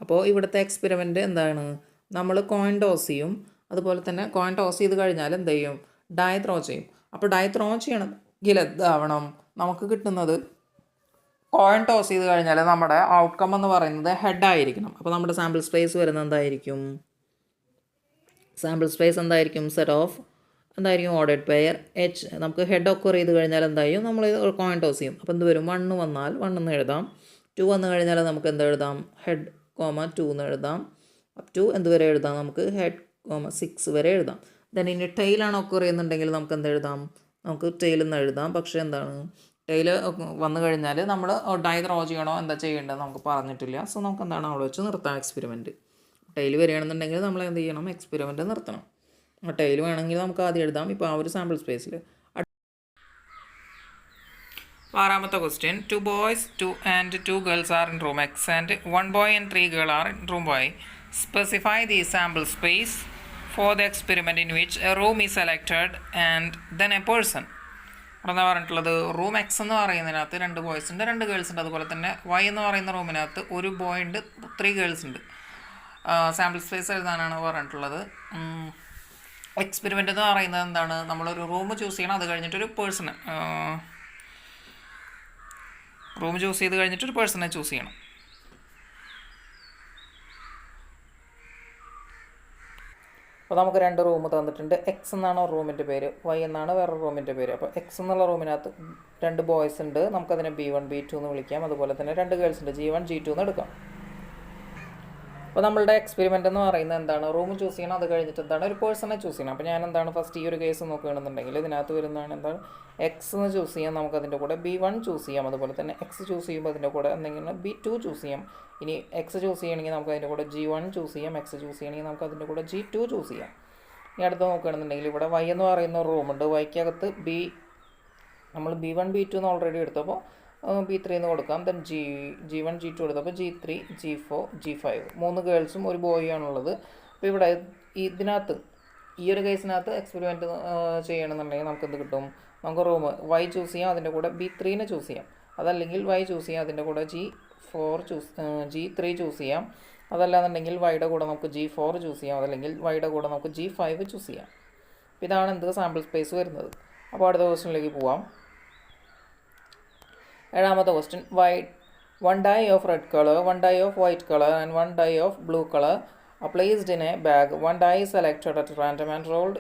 അപ്പോൾ ഇവിടുത്തെ എക്സ്പെരിമെൻറ്റ് എന്താണ്, നമ്മൾ കോയിൻ ടോസ് ചെയ്യും, അതുപോലെ തന്നെ കോയിൻ ടോസ് ചെയ്ത് കഴിഞ്ഞാൽ എന്ത് ചെയ്യും, ഡൈ ത്രോ ചെയ്യും. അപ്പോൾ ഡൈ ത്രോ ചെയ്യണമെങ്കിൽ എന്താവണം, നമുക്ക് കിട്ടുന്നത് കോയിൻ ടോസ് ചെയ്ത് കഴിഞ്ഞാൽ നമ്മുടെ ഔട്ട്കം എന്ന് പറയുന്നത് ഹെഡായിരിക്കണം. അപ്പോൾ നമ്മുടെ സാമ്പിൾ സ്പേസ് വരുന്നത് എന്തായിരിക്കും, സെറ്റ് ഓഫ് എന്തായിരിക്കും, ഓർഡേഡ് പെയർ H. നമുക്ക് ഹെഡ് ഒക്കർ ചെയ്ത് കഴിഞ്ഞാൽ എന്തായും, നമ്മൾ കോയിൻ ടോസ് ചെയ്യും. അപ്പോൾ എന്ത് വരും, 1 വന്നാൽ 1 എന്ന് എഴുതാം, 2 വന്നു കഴിഞ്ഞാൽ നമുക്ക് എന്ത് എഴുതാം, ഹെഡ് 2 എന്ന് എഴുതാം, അപ് ടു എന്ത് വരെ എഴുതാം, നമുക്ക് ഹെഡ് 6 വരെ എഴുതാം. ദെൻ ഇനി ടെയിലാണ് ഒക്കർ ചെയ്യുന്നുണ്ടെങ്കിൽ നമുക്ക് എന്ത് എഴുതാം, നമുക്ക് ടെയിൽ എന്ന് എഴുതാം. പക്ഷേ എന്താണ്, ടെയിൽ വന്നു കഴിഞ്ഞാൽ നമ്മൾ ഡൈ ത്രോ ചെയ്യണോ എന്താ ചെയ്യേണ്ടത് നമുക്ക് പറഞ്ഞിട്ടില്ല. സോ നമുക്ക് എന്താണ് അവിടെ വെച്ച് നിർത്താം എക്സ്പെരിമെൻറ്റ്. ടെയിൽ വരികയാണെന്നുണ്ടെങ്കിൽ നമ്മൾ എന്ത് ചെയ്യണം, എക്സ്പെരിമെൻറ്റ് നിർത്തണം. ടെയിൽ വേണമെങ്കിൽ നമുക്ക് ആദ്യം എഴുതാം, ഇപ്പോൾ ഒരു സാമ്പിൾ സ്പേസിൽ. 6ാമത്തെ question, 2 boys and 2 girls are in room X and 1 boy and 3 girls are in room Y. Specify the sample space for the experiment in which a room is selected and then a person. എന്താ പറഞ്ഞിട്ടുള്ളത്, റൂം എക്സ് എന്ന് പറയുന്നതിനകത്ത് 2 ബോയ്സ് ഉണ്ട് 2 ഗേൾസ് ഉണ്ട്, അതുപോലെ തന്നെ വൈ എന്ന് പറയുന്ന റൂമിനകത്ത് 1 ബോയ് ഉണ്ട് 3 ഗേൾസ് ഉണ്ട്. സാമ്പിൾ സ്പേസ് എഴുതാനാണ് പറഞ്ഞിട്ടുള്ളത്. എക്സ്പെരിമെൻ്റ് എന്ന് പറയുന്നത് എന്താണ്, നമ്മളൊരു റൂം ചൂസ് ചെയ്യണം, അത് കഴിഞ്ഞിട്ടൊരു പേഴ്സണ് ചൂസ് ചെയ്ത് കഴിഞ്ഞിട്ടൊരു പേഴ്സണെ ചൂസ് ചെയ്യണം. അപ്പോൾ നമുക്ക് 2 റൂം തന്നിട്ടുണ്ട്. എക്സ് എന്നാണ് റൂമിൻ്റെ പേര്, വൈ എന്നാണ് വേറൊരു റൂമിൻ്റെ പേര്. അപ്പോൾ എക്സ് എന്നുള്ള റൂമിനകത്ത് 2 ബോയ്സ് ഉണ്ട്, നമുക്കതിനെ B1 B2 എന്ന് വിളിക്കാം. അതുപോലെ തന്നെ 2 ഗേൾസ് ഉണ്ട്, G1 G2 എന്ന് എടുക്കാം. അപ്പോൾ നമ്മളുടെ എക്സ്പെരിമെൻ്റ് എന്ന് പറയുന്നത് എന്താണ്, റൂം ചൂസ് ചെയ്യണം, അത് കഴിഞ്ഞിട്ട് എന്താണ് ഒരു പേഴ്സണെ ചൂസ് ചെയ്യണം. അപ്പോൾ ഞാൻ എന്താണ് ഫസ്റ്റ് ഈ ഒരു കേസ് നോക്കുകയാണെന്നുണ്ടെങ്കിൽ ഇതിനകത്ത് വരുന്നതാണ് എന്താണ്, എക്സ് എന്ന് ചൂസ് ചെയ്യാം, നമുക്കതിൻ്റെ കൂടെ B1 ചൂസ് ചെയ്യാം. അതുപോലെ തന്നെ എക്സ് ചൂസ് ചെയ്യുമ്പോൾ അതിൻ്റെ കൂടെ എന്തെങ്കിലും B2 ചൂസ് ചെയ്യാം. ഇനി എക്സ് ചൂസ് ചെയ്യണമെങ്കിൽ നമുക്ക് അതിൻ്റെ കൂടെ G1 ചൂസ് ചെയ്യാം, എക്സ് ചൂസ് ചെയ്യണമെങ്കിൽ നമുക്ക് അതിൻ്റെ കൂടെ G2 ചൂസ് ചെയ്യാം. ഇനി അടുത്ത് നോക്കുകയാണെന്നുണ്ടെങ്കിൽ ഇവിടെ വൈ എന്ന് പറയുന്ന ഒരു റൂമുണ്ട്, വൈക്കകത്ത് നമ്മൾ B1 B2 എന്ന് ഓൾറെഡി എടുത്തപ്പോൾ B3 എന്ന് കൊടുക്കാം. ദെൻ G1 G2 എടുത്തപ്പോൾ G3 G4 G5 3 ഗേൾസും 1 ബോയും ആണുള്ളത്. അപ്പോൾ ഇവിടെ ഇതിനകത്ത് ഈ ഒരു കേസിനകത്ത് എക്സ്പെരിമെൻറ്റ് ചെയ്യണമെന്നുണ്ടെങ്കിൽ നമുക്ക് എന്ത് കിട്ടും, നമുക്ക് റൂം വൈ ചൂസ് ചെയ്യാം, അതിൻ്റെ കൂടെ B3നെ ചൂസ് ചെയ്യാം. അതല്ലെങ്കിൽ വൈ ചൂസ് ചെയ്യാം, അതിൻ്റെ കൂടെ G3 ചൂസ് ചെയ്യാം. അതല്ലാന്നുണ്ടെങ്കിൽ വൈയുടെ കൂടെ നമുക്ക് G4 ചൂസ് ചെയ്യാം, അതല്ലെങ്കിൽ വൈയുടെ കൂടെ നമുക്ക് G5 ചൂസ് ചെയ്യാം. ഇതാണ് എന്ത് സാമ്പിൾ സ്പേസ് വരുന്നത്. അപ്പോൾ അടുത്ത ക്വസ്റ്റ്യനിലേക്ക് പോവാം. ഏഴാമത്തെ question one die of red color, one die of white color, and one die of blue color are placed in a bag. One die is selected at random and rolled.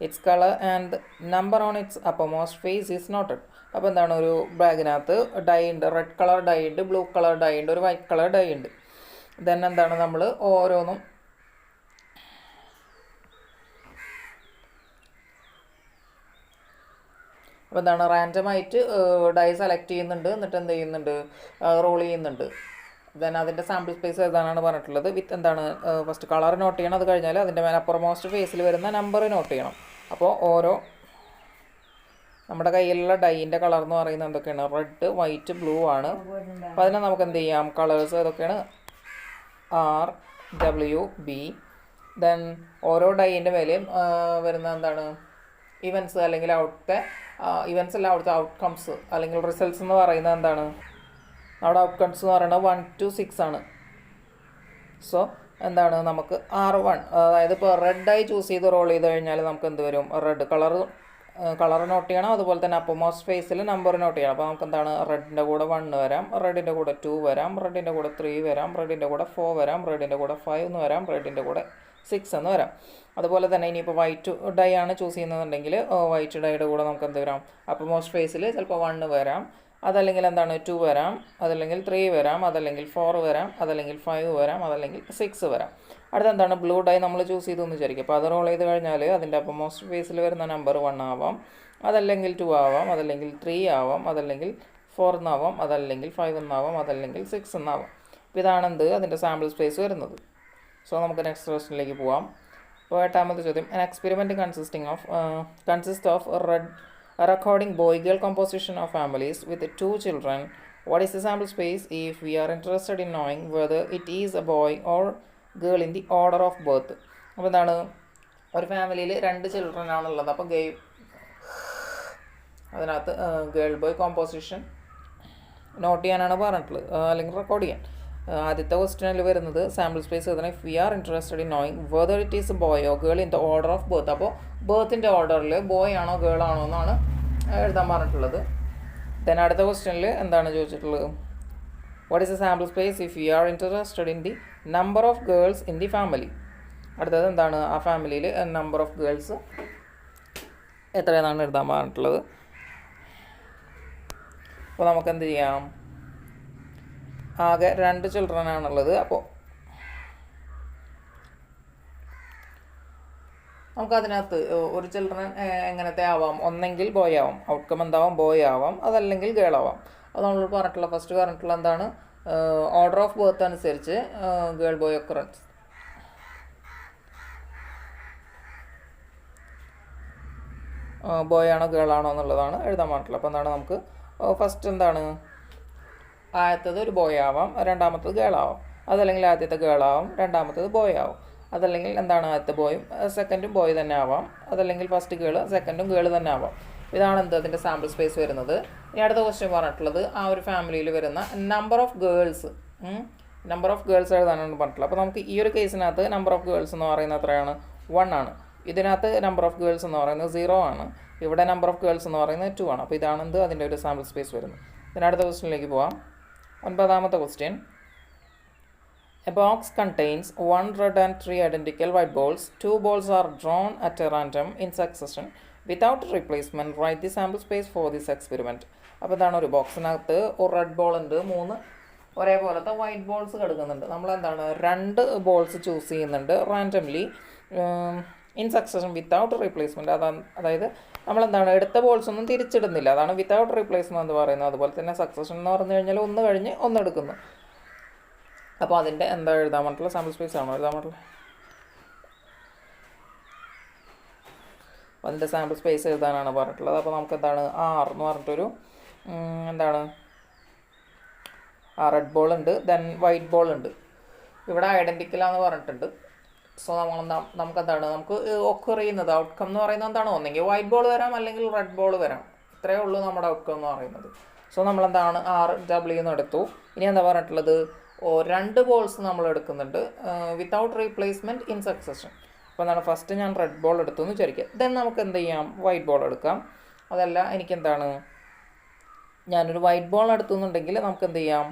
Its color and number on its uppermost face is noted. അപ്പോൾ എന്താണ്, ഒരു ബാഗിനകത്ത് ഡൈ ഉണ്ട്, റെഡ് കളർ ഡൈ ഉണ്ട്, ബ്ലൂ കളർ ഡൈ ഉണ്ട്, ഒരു വൈറ്റ് കളർ ഡൈ ഉണ്ട്. ദെൻ എന്താണ്, നമ്മൾ ഓരോന്നും അപ്പോൾ എന്താണ്, റാൻഡമായിട്ട് ഡൈ സെലക്ട് ചെയ്യുന്നുണ്ട്, എന്നിട്ട് എന്ത് ചെയ്യുന്നുണ്ട്, റോൾ ചെയ്യുന്നുണ്ട്. ദെൻ അതിൻ്റെ സാമ്പിൾ സ്പേസ് ഏതാണെന്നാണ് പറഞ്ഞിട്ടുള്ളത്. വിത്ത് എന്താണ്, ഫസ്റ്റ് കളർ നോട്ട് ചെയ്യണം, അത് കഴിഞ്ഞാൽ അതിൻ്റെ മേലെ അപ്പർമോസ്റ്റ് ഫേസിൽ വരുന്ന നമ്പർ നോട്ട് ചെയ്യണം. അപ്പോൾ ഓരോ നമ്മുടെ കയ്യിലുള്ള ഡൈയിൻ്റെ കളർ എന്ന് പറയുന്നത് എന്തൊക്കെയാണ്, റെഡ്, വൈറ്റ്, ബ്ലൂ ആണ്. അപ്പോൾ അതിനെ നമുക്ക് എന്ത് ചെയ്യാം, കളേഴ്സ് ഏതൊക്കെയാണ്, RWB. ദെൻ ഓരോ ഡൈയിൻ്റെ മേലെയും വരുന്ന എന്താണ്, ഇവൻസ് അല്ലെങ്കിൽ അവിടുത്തെ ഇവൻസ് അല്ല, അവിടുത്തെ ഔട്ട്കംസ് അല്ലെങ്കിൽ റിസൾട്ട്സ് എന്ന് പറയുന്നത് എന്താണ്, അവിടെ ഔട്ട്കംസ് എന്ന് പറയുന്നത് 1 to 6 ആണ്. സോ എന്താണ്, നമുക്ക് R1, അതായത് ഇപ്പോൾ റെഡ് ആയി ചൂസ് ചെയ്ത് റോൾ ചെയ്ത് കഴിഞ്ഞാൽ നമുക്ക് എന്ത് വരും, റെഡ് കളർ നോട്ട് ചെയ്യണം. അതുപോലെ തന്നെ അപ്പർമോസ്റ്റ് ഫേസിൽ നമ്പർ നോട്ട് ചെയ്യണം. അപ്പോൾ നമുക്ക് എന്താണ്, റെഡിൻ്റെ കൂടെ 1 വരാം, റെഡിൻ്റെ കൂടെ 2 വരാം, റെഡിൻ്റെ കൂടെ 3 വരാം, റെഡിൻ്റെ കൂടെ 4 വരാം, റെഡിൻ്റെ കൂടെ 5 എന്ന് വരാം, റെഡിൻ്റെ കൂടെ 6 എന്ന് വരാം. അതുപോലെ തന്നെ ഇനിയിപ്പോൾ വൈറ്റ് ഡൈ ആണ് ചൂസ് ചെയ്യുന്നതെന്നുണ്ടെങ്കിൽ വൈറ്റ് ഡൈയുടെ കൂടെ നമുക്ക് എന്ത് വരാം, അപ്പർമോസ്റ്റ് ഫേസിൽ ചിലപ്പോൾ 1 വരാം, അതല്ലെങ്കിൽ എന്താണ് 2 വരാം, അതല്ലെങ്കിൽ 3 വരാം, അതല്ലെങ്കിൽ 4 വരാം, അതല്ലെങ്കിൽ 5 വരാം, അതല്ലെങ്കിൽ 6 വരാം. അടുത്ത എന്താണ്, ബ്ലൂ ഡൈ നമ്മൾ ചൂസ് ചെയ്തു എന്ന് വിചാരിക്കും. അപ്പോൾ അത് റോൾ ചെയ്ത് കഴിഞ്ഞാൽ അതിൻ്റെ അപ്പർമോസ്റ്റ് ഫേസിൽ വരുന്ന നമ്പർ 1 ആവാം, അതല്ലെങ്കിൽ 2 ആവാം, അതല്ലെങ്കിൽ 3 ആവാം, അതല്ലെങ്കിൽ 4 എന്നാവാം, അതല്ലെങ്കിൽ 5 എന്നാവാം, അതല്ലെങ്കിൽ 6 എന്നാവാം. അപ്പോൾ ഇതാണെന്ത്, അതിൻ്റെ സാമ്പിൾ സ്പേസ് വരുന്നത്. സോ നമുക്ക് നെക്സ്റ്റ് ക്വസ്റ്റ്യനിലേക്ക് പോവാം. അപ്പോൾ എട്ടാമത്തെ ചോദ്യം, an experiment consists of recording boy-girl composition of families with 2 children. What is the sample space if we are interested in knowing whether it is a boy or girl in the order of birth? അപ്പോൾ എന്താണ്, ഒരു ഫാമിലിയിൽ 2 ചിൽഡ്രൻ ആണുള്ളത്. അപ്പോൾ അതിനകത്ത് ഗേൾ ബോയ് കോമ്പോസിഷൻ നോട്ട് ചെയ്യാനാണ് പറഞ്ഞിട്ടുള്ളത്, അല്ലെങ്കിൽ റെക്കോർഡ് ചെയ്യാൻ. ആദ്യത്തെ ക്വസ്റ്റ്യനിൽ വരുന്നത് സാമ്പിൾ സ്പേസ് എഴുതണം, if we are interested in knowing whether it is boy or girl in the order of birth. അപ്പോൾ ബർത്തിൻ്റെ ഓർഡറിൽ ബോയ് ആണോ ഗേൾ ആണോ എന്നാണ് എഴുതാൻ പറഞ്ഞിട്ടുള്ളത്. ദെൻ അടുത്ത ക്വസ്റ്റ്യനിൽ എന്താണ് ചോദിച്ചിട്ടുള്ളത്, what is the sample space if we are interested in the number of girls in the family. അടുത്തത് എന്താണ്, ആ ഫാമിലിയിൽ നമ്പർ ഓഫ് ഗേൾസ് എത്രയെന്നാണ് എഴുതാൻ പറഞ്ഞിട്ടുള്ളത്. അപ്പോൾ നമുക്ക് എന്ത് ചെയ്യാം, ആകെ 2 ചിൽഡ്രൻ ആണുള്ളത്. അപ്പോൾ നമുക്കതിനകത്ത് ഒരു ചിൽഡ്രൻ എങ്ങനത്തെ ആവാം, ഒന്നെങ്കിൽ ബോയ് ആവാം, ഔട്ട്കം എന്താവാം, ബോയ് ആവാം, അതല്ലെങ്കിൽ ഗേൾ ആവാം. അത് നമ്മൾ പറഞ്ഞിട്ടുള്ള ഫസ്റ്റ് പറഞ്ഞിട്ടുള്ള എന്താണ്, ഓർഡർ ഓഫ് ബർത്ത് അനുസരിച്ച് ഗേൾ ബോയ് ഒക്കറൻസ്. ബോയ് ആണോ ഗേൾ ആണോ എന്നുള്ളതാണ് എഴുതാൻ പറഞ്ഞിട്ടുള്ളത്. അപ്പോൾ എന്താണ്, നമുക്ക് ഫസ്റ്റ് എന്താണ്, ആദ്യത്തത് ഒരു ബോയ് ആവാം, രണ്ടാമത്തത് ഗേൾ ആവാം, അതല്ലെങ്കിൽ ആദ്യത്തെ ഗേൾ ആവാം, രണ്ടാമത്തത് ബോയ് ആവും, അതല്ലെങ്കിൽ എന്താണ്, ആദ്യത്തെ ബോയും സെക്കൻഡും ബോയ് തന്നെ ആവാം, അതല്ലെങ്കിൽ ഫസ്റ്റ് ഗേൾ സെക്കൻഡും ഗേൾ തന്നെ ആവാം. ഇതാണ് എന്ത്, അതിൻ്റെ സാമ്പിൾ സ്പേസ് വരുന്നത്. ഇനി അടുത്ത ക്വസ്റ്റ്യൻ പറഞ്ഞിട്ടുള്ളത്, ആ ഒരു ഫാമിലിയിൽ വരുന്ന നമ്പർ ഓഫ് ഗേൾസ് എഴുതാനാണ് പറഞ്ഞിട്ടുള്ളത്. അപ്പോൾ നമുക്ക് ഈ ഒരു കേസിനകത്ത് നമ്പർ ഓഫ് ഗേൾസ് എന്ന് പറയുന്നത് എത്രയാണ്, 1 ആണ്. ഇതിനകത്ത് നമ്പർ ഓഫ് ഗേൾസ് എന്ന് പറയുന്നത് 0 ആണ്. ഇവിടെ നമ്പർ ഓഫ് ഗേൾസ് എന്ന് പറയുന്നത് 2 ആണ്. അപ്പോൾ ഇതാണ് എന്ത്, അതിൻ്റെ ഒരു സാമ്പിൾ സ്പേസ് വരുന്നത്. ഇതിന് അടുത്ത ക്വസ്റ്റ്യനിലേക്ക് പോവാം. 9ാമത്തെ question, a box contains 1 red and 3 identical white balls. 2 balls are drawn at a random in succession without replacement. Write the sample space for this experiment. അപ്പോൾ ഇതാണ്, ഒരു ബോക്സിനകത്ത് ഒരു റെഡ് ബോൾ ഉണ്ട്, 3 ഒരേപോലത്തെ വൈറ്റ് ബോൾസ് കിടക്കുന്നുണ്ട്. നമ്മളെന്താണ്, 2 ബോൾസ് ചൂസ് ചെയ്യുന്നുണ്ട് randomly in succession without replacement. അതായത് നമ്മളെന്താണ്, എടുത്ത ബോൾസ് ഒന്നും തിരിച്ചിടുന്നില്ല, അതാണ് വിത്തൗട്ട് റീപ്ലേസ്മെൻറ്റ് എന്ന് പറയുന്നത്. അതുപോലെ തന്നെ സക്സഷൻ എന്ന് പറഞ്ഞു കഴിഞ്ഞാൽ 1 കഴിഞ്ഞ് 1 എടുക്കുന്നു. അപ്പോൾ അതിൻ്റെ എന്താ എഴുതാൻ പറ്റുള്ള സാമ്പിൾ സ്പേസ് ആണോ എഴുതാൻ പറ്റുള്ളത്. അപ്പോൾ അതിൻ്റെ സാമ്പിൾ സ്പേസ് എഴുതാനാണ് പറഞ്ഞിട്ടുള്ളത്. അപ്പോൾ നമുക്ക് എന്താണ്, R എന്ന് പറഞ്ഞിട്ടൊരു എന്താണ്, റെഡ് ബോൾ ഉണ്ട്, ദെൻ വൈറ്റ് ബോൾ ഉണ്ട്. ഇവിടെ ഐഡൻറ്റിക്കലാന്ന് പറഞ്ഞിട്ടുണ്ട്. സോ നമുക്കെന്താണ്, നമുക്ക് ഒക്കർ ചെയ്യുന്നത് ഔട്ട്കം എന്ന് പറയുന്നത് എന്താണ്, ഒന്നെങ്കിൽ വൈറ്റ് ബോൾ വരാം, അല്ലെങ്കിൽ റെഡ് ബോൾ വരാം. ഇത്രയേ ഉള്ളൂ നമ്മുടെ ഔട്ട്കം എന്ന് പറയുന്നത്. സോ നമ്മളെന്താണ്, RW എന്ന് എടുത്തു. ഇനി എന്താ പറഞ്ഞിട്ടുള്ളത്, 2 ബോൾസ് നമ്മൾ എടുക്കുന്നുണ്ട് വിത്തൗട്ട് റീപ്ലേസ്മെൻറ്റ് ഇൻ സക്സഷൻ. അപ്പോൾ എന്താണ്, ഫസ്റ്റ് ഞാൻ റെഡ് ബോൾ എടുത്തു എന്ന് വിചാരിക്കുക. ദെൻ നമുക്ക് എന്ത് ചെയ്യാം, വൈറ്റ് ബോൾ എടുക്കാം. അതല്ല എനിക്കെന്താണ്, ഞാനൊരു വൈറ്റ് ബോൾ എടുത്തുന്നുണ്ടെങ്കിൽ നമുക്ക് എന്ത് ചെയ്യാം,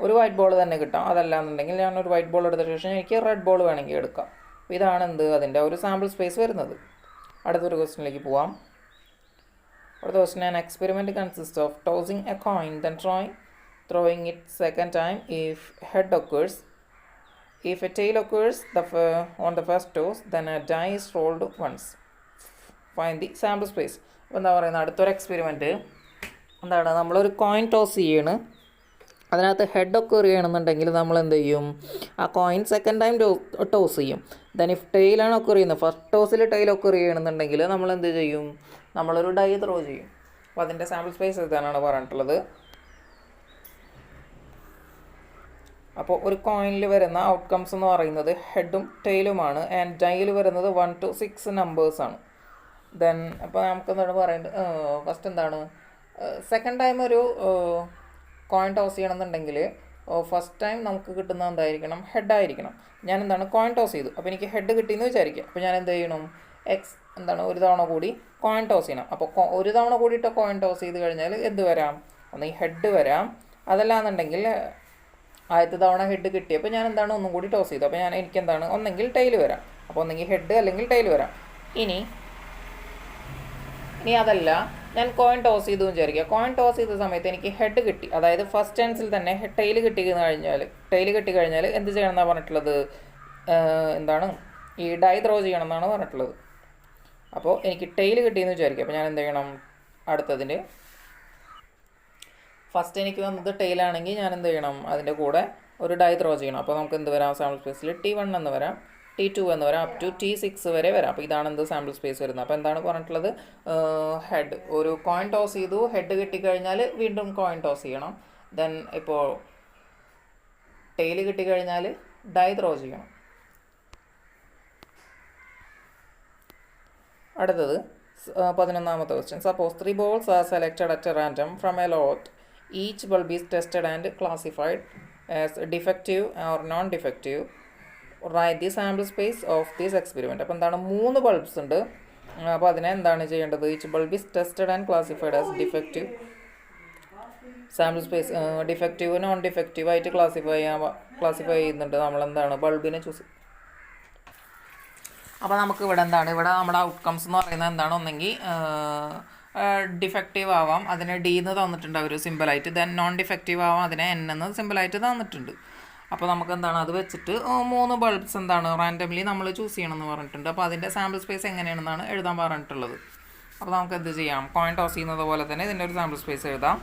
ഒരു വൈറ്റ് ബോൾ തന്നെ കിട്ടാം. അതല്ല എന്നുണ്ടെങ്കിൽ ഞാനൊരു വൈറ്റ് ബോൾ എടുത്ത ശേഷം എനിക്ക് റെഡ് ബോൾ വേണമെങ്കിൽ എടുക്കാം. അപ്പോൾ ഇതാണ് അതിൻ്റെ ഒരു സാമ്പിൾ സ്പേസ് വരുന്നത്. അടുത്തൊരു ക്വസ്റ്റ്യനിലേക്ക് പോവാം. അടുത്ത question, an experiment consists of tossing a coin, then throwing it second time if head occurs. If a tail occurs on the first toss, then a die is rolled once. Find the sample space. അപ്പോൾ എന്താ പറയുന്നത്, അടുത്തൊരു എക്സ്പെരിമെൻറ്റ് എന്താണ്, നമ്മളൊരു കോയിൻ ടോസ് ചെയ്യാണ്. അതിനകത്ത് ഹെഡ് ഒക്കർ ചെയ്യണമെന്നുണ്ടെങ്കിൽ നമ്മൾ എന്ത് ചെയ്യും, ആ കോയിൻ സെക്കൻഡ് ടൈം ടോസ് ചെയ്യും. ദെൻ ഇഫ് ടെയിലാണ് ഒക്കർ ചെയ്യുന്നത്, ഫസ്റ്റ് ടോസിൽ ടെയിൽ ഒക്കർ ചെയ്യണമെന്നുണ്ടെങ്കിൽ നമ്മൾ എന്ത് ചെയ്യും, നമ്മളൊരു ഡൈ ത്രോ ചെയ്യും. അപ്പോൾ അതിൻ്റെ സാമ്പിൾ സ്പേസ് എഴുതാനാണ് പറഞ്ഞിട്ടുള്ളത്. അപ്പോൾ ഒരു കോയിനിൽ വരുന്ന ഔട്ട്കംസ് എന്ന് പറയുന്നത് ഹെഡും ടെയിലുമാണ്. ആൻഡ് ഡൈയിൽ വരുന്നത് 1 to 6 നമ്പേഴ്സാണ്. ദെൻ അപ്പോൾ നമുക്ക് എന്താണ് പറയേണ്ടത്, ഫസ്റ്റ് എന്താണ്, സെക്കൻഡ് ടൈം ഒരു കോയിൻ ടോസ് ചെയ്യണമെന്നുണ്ടെങ്കിൽ ഫസ്റ്റ് ടൈം നമുക്ക് കിട്ടുന്ന എന്തായിരിക്കണം, ഹെഡായിരിക്കണം. ഞാൻ എന്താണ് കോയിൻ ടോസ് ചെയ്തു, അപ്പോൾ എനിക്ക് ഹെഡ് കിട്ടിയെന്ന് വിചാരിക്കുക. അപ്പോൾ ഞാൻ എന്ത് ചെയ്യണം, ഒരു തവണ കൂടി കോയിൻ ടോസ് ചെയ്യണം. അപ്പോൾ ഒരു തവണ കൂടിയിട്ട് കോയിൻ ടോസ് ചെയ്ത് കഴിഞ്ഞാൽ എന്ത് വരാം, ഒന്നെങ്കിൽ ഹെഡ് വരാം. അതല്ലാന്നുണ്ടെങ്കിൽ ആദ്യത്തെ തവണ ഹെഡ് കിട്ടിയപ്പോൾ ഞാൻ ഒന്നും കൂടി ടോസ് ചെയ്തു. അപ്പോൾ എനിക്ക് ഒന്നെങ്കിൽ ടെയിൽ വരാം. അപ്പോൾ ഒന്നെങ്കിൽ ഹെഡ് അല്ലെങ്കിൽ ടെയിൽ വരാം. ഇനി അതല്ല, ഞാൻ കോയിൻ ടോസ് ചെയ്തു വിചാരിക്കുക. കോയിൻ ടോസ് ചെയ്ത സമയത്ത് എനിക്ക് ഹെഡ് കിട്ടി, അതായത് ഫസ്റ്റ് ചാൻസിൽ തന്നെ ടെയിൽ കിട്ടി കഴിഞ്ഞാൽ എന്ത് ചെയ്യണം എന്നാണ് പറഞ്ഞിട്ടുള്ളത്, ഈ ഡൈ ത്രോ ചെയ്യണം എന്നാണ് പറഞ്ഞിട്ടുള്ളത്. അപ്പോൾ എനിക്ക് ടെയിൽ കിട്ടിയെന്ന് വിചാരിക്കുക. അപ്പോൾ ഞാൻ എന്ത് ചെയ്യണം, അടുത്തതിൻ്റെ ഫസ്റ്റ് എനിക്ക് വന്നത് ടെയിലാണെങ്കിൽ ഞാൻ എന്ത് ചെയ്യണം, അതിൻ്റെ കൂടെ ഒരു ഡൈ ത്രോ ചെയ്യണം. അപ്പോൾ നമുക്ക് എന്ത് വരാം, സാമ്പിൾ സ്പേസിൽ T1 എന്ന് വരാം, T2 എന്ന് വരാം, അപ് ടു T6 വരെ വരാം. അപ്പോൾ ഇതാണ് സാമ്പിൾ സ്പേസ് വരുന്നത്. അപ്പോൾ എന്താണ് പറഞ്ഞിട്ടുള്ളത്, ഹെഡ് ഒരു കോയിൻ ടോസ് ചെയ്തു, ഹെഡ് കിട്ടിക്കഴിഞ്ഞാൽ വീണ്ടും കോയിൻ ടോസ് ചെയ്യണം. ദെൻ ഇപ്പോൾ ടെയിൽ കിട്ടിക്കഴിഞ്ഞാൽ ഡൈ ത്രോ ചെയ്യണം. അടുത്തത് 11ാമത്തെ question. Suppose 3 balls are selected at a random from a lot. Each bulb is tested and classified as defective or non-defective. Write the sample space of this experiment. അപ്പോൾ 3 ബൾബ്സ് ഉണ്ട്. അപ്പോൾ അതിനെ എന്താണ് ചെയ്യേണ്ടത്, each bulb is tested and classified as defective. Sample space defective non defective ആയിട്ട് ക്ലാസിഫൈ ചെയ്യുന്നുണ്ട്. നമ്മളെന്താണ് ബൾബിനെ ചൂസ്. അപ്പോൾ നമുക്ക് ഇവിടെ നമ്മുടെ ഔട്ട്കംസ് എന്ന് പറയുന്നത് ഒന്നെങ്കിൽ ഡിഫക്റ്റീവ് ആവാം, അതിന് D എന്ന് തന്നിട്ടുണ്ട് ഒരു സിമ്പിളായിട്ട്. ദെൻ നോൺ ഡിഫക്റ്റീവ് ആവാം, അതിനെ N എന്ന് സിമ്പിളായിട്ട് തന്നിട്ടുണ്ട്. അപ്പോൾ നമുക്ക് അത് വെച്ചിട്ട് 3 ബൾബ്സ് റാൻഡംലി നമ്മൾ ചൂസ് ചെയ്യണമെന്ന് പറഞ്ഞിട്ടുണ്ട്. അപ്പോൾ അതിൻ്റെ സാമ്പിൾ സ്പേസ് എങ്ങനെയാണെന്നാണ് എഴുതാൻ പറഞ്ഞിട്ടുള്ളത്. അപ്പോൾ നമുക്ക് എന്ത് ചെയ്യാം, കോയിൻ ടോസ് ചെയ്യുന്നത് പോലെ തന്നെ ഇതിൻ്റെ ഒരു സാമ്പിൾ സ്പേസ് എഴുതാം.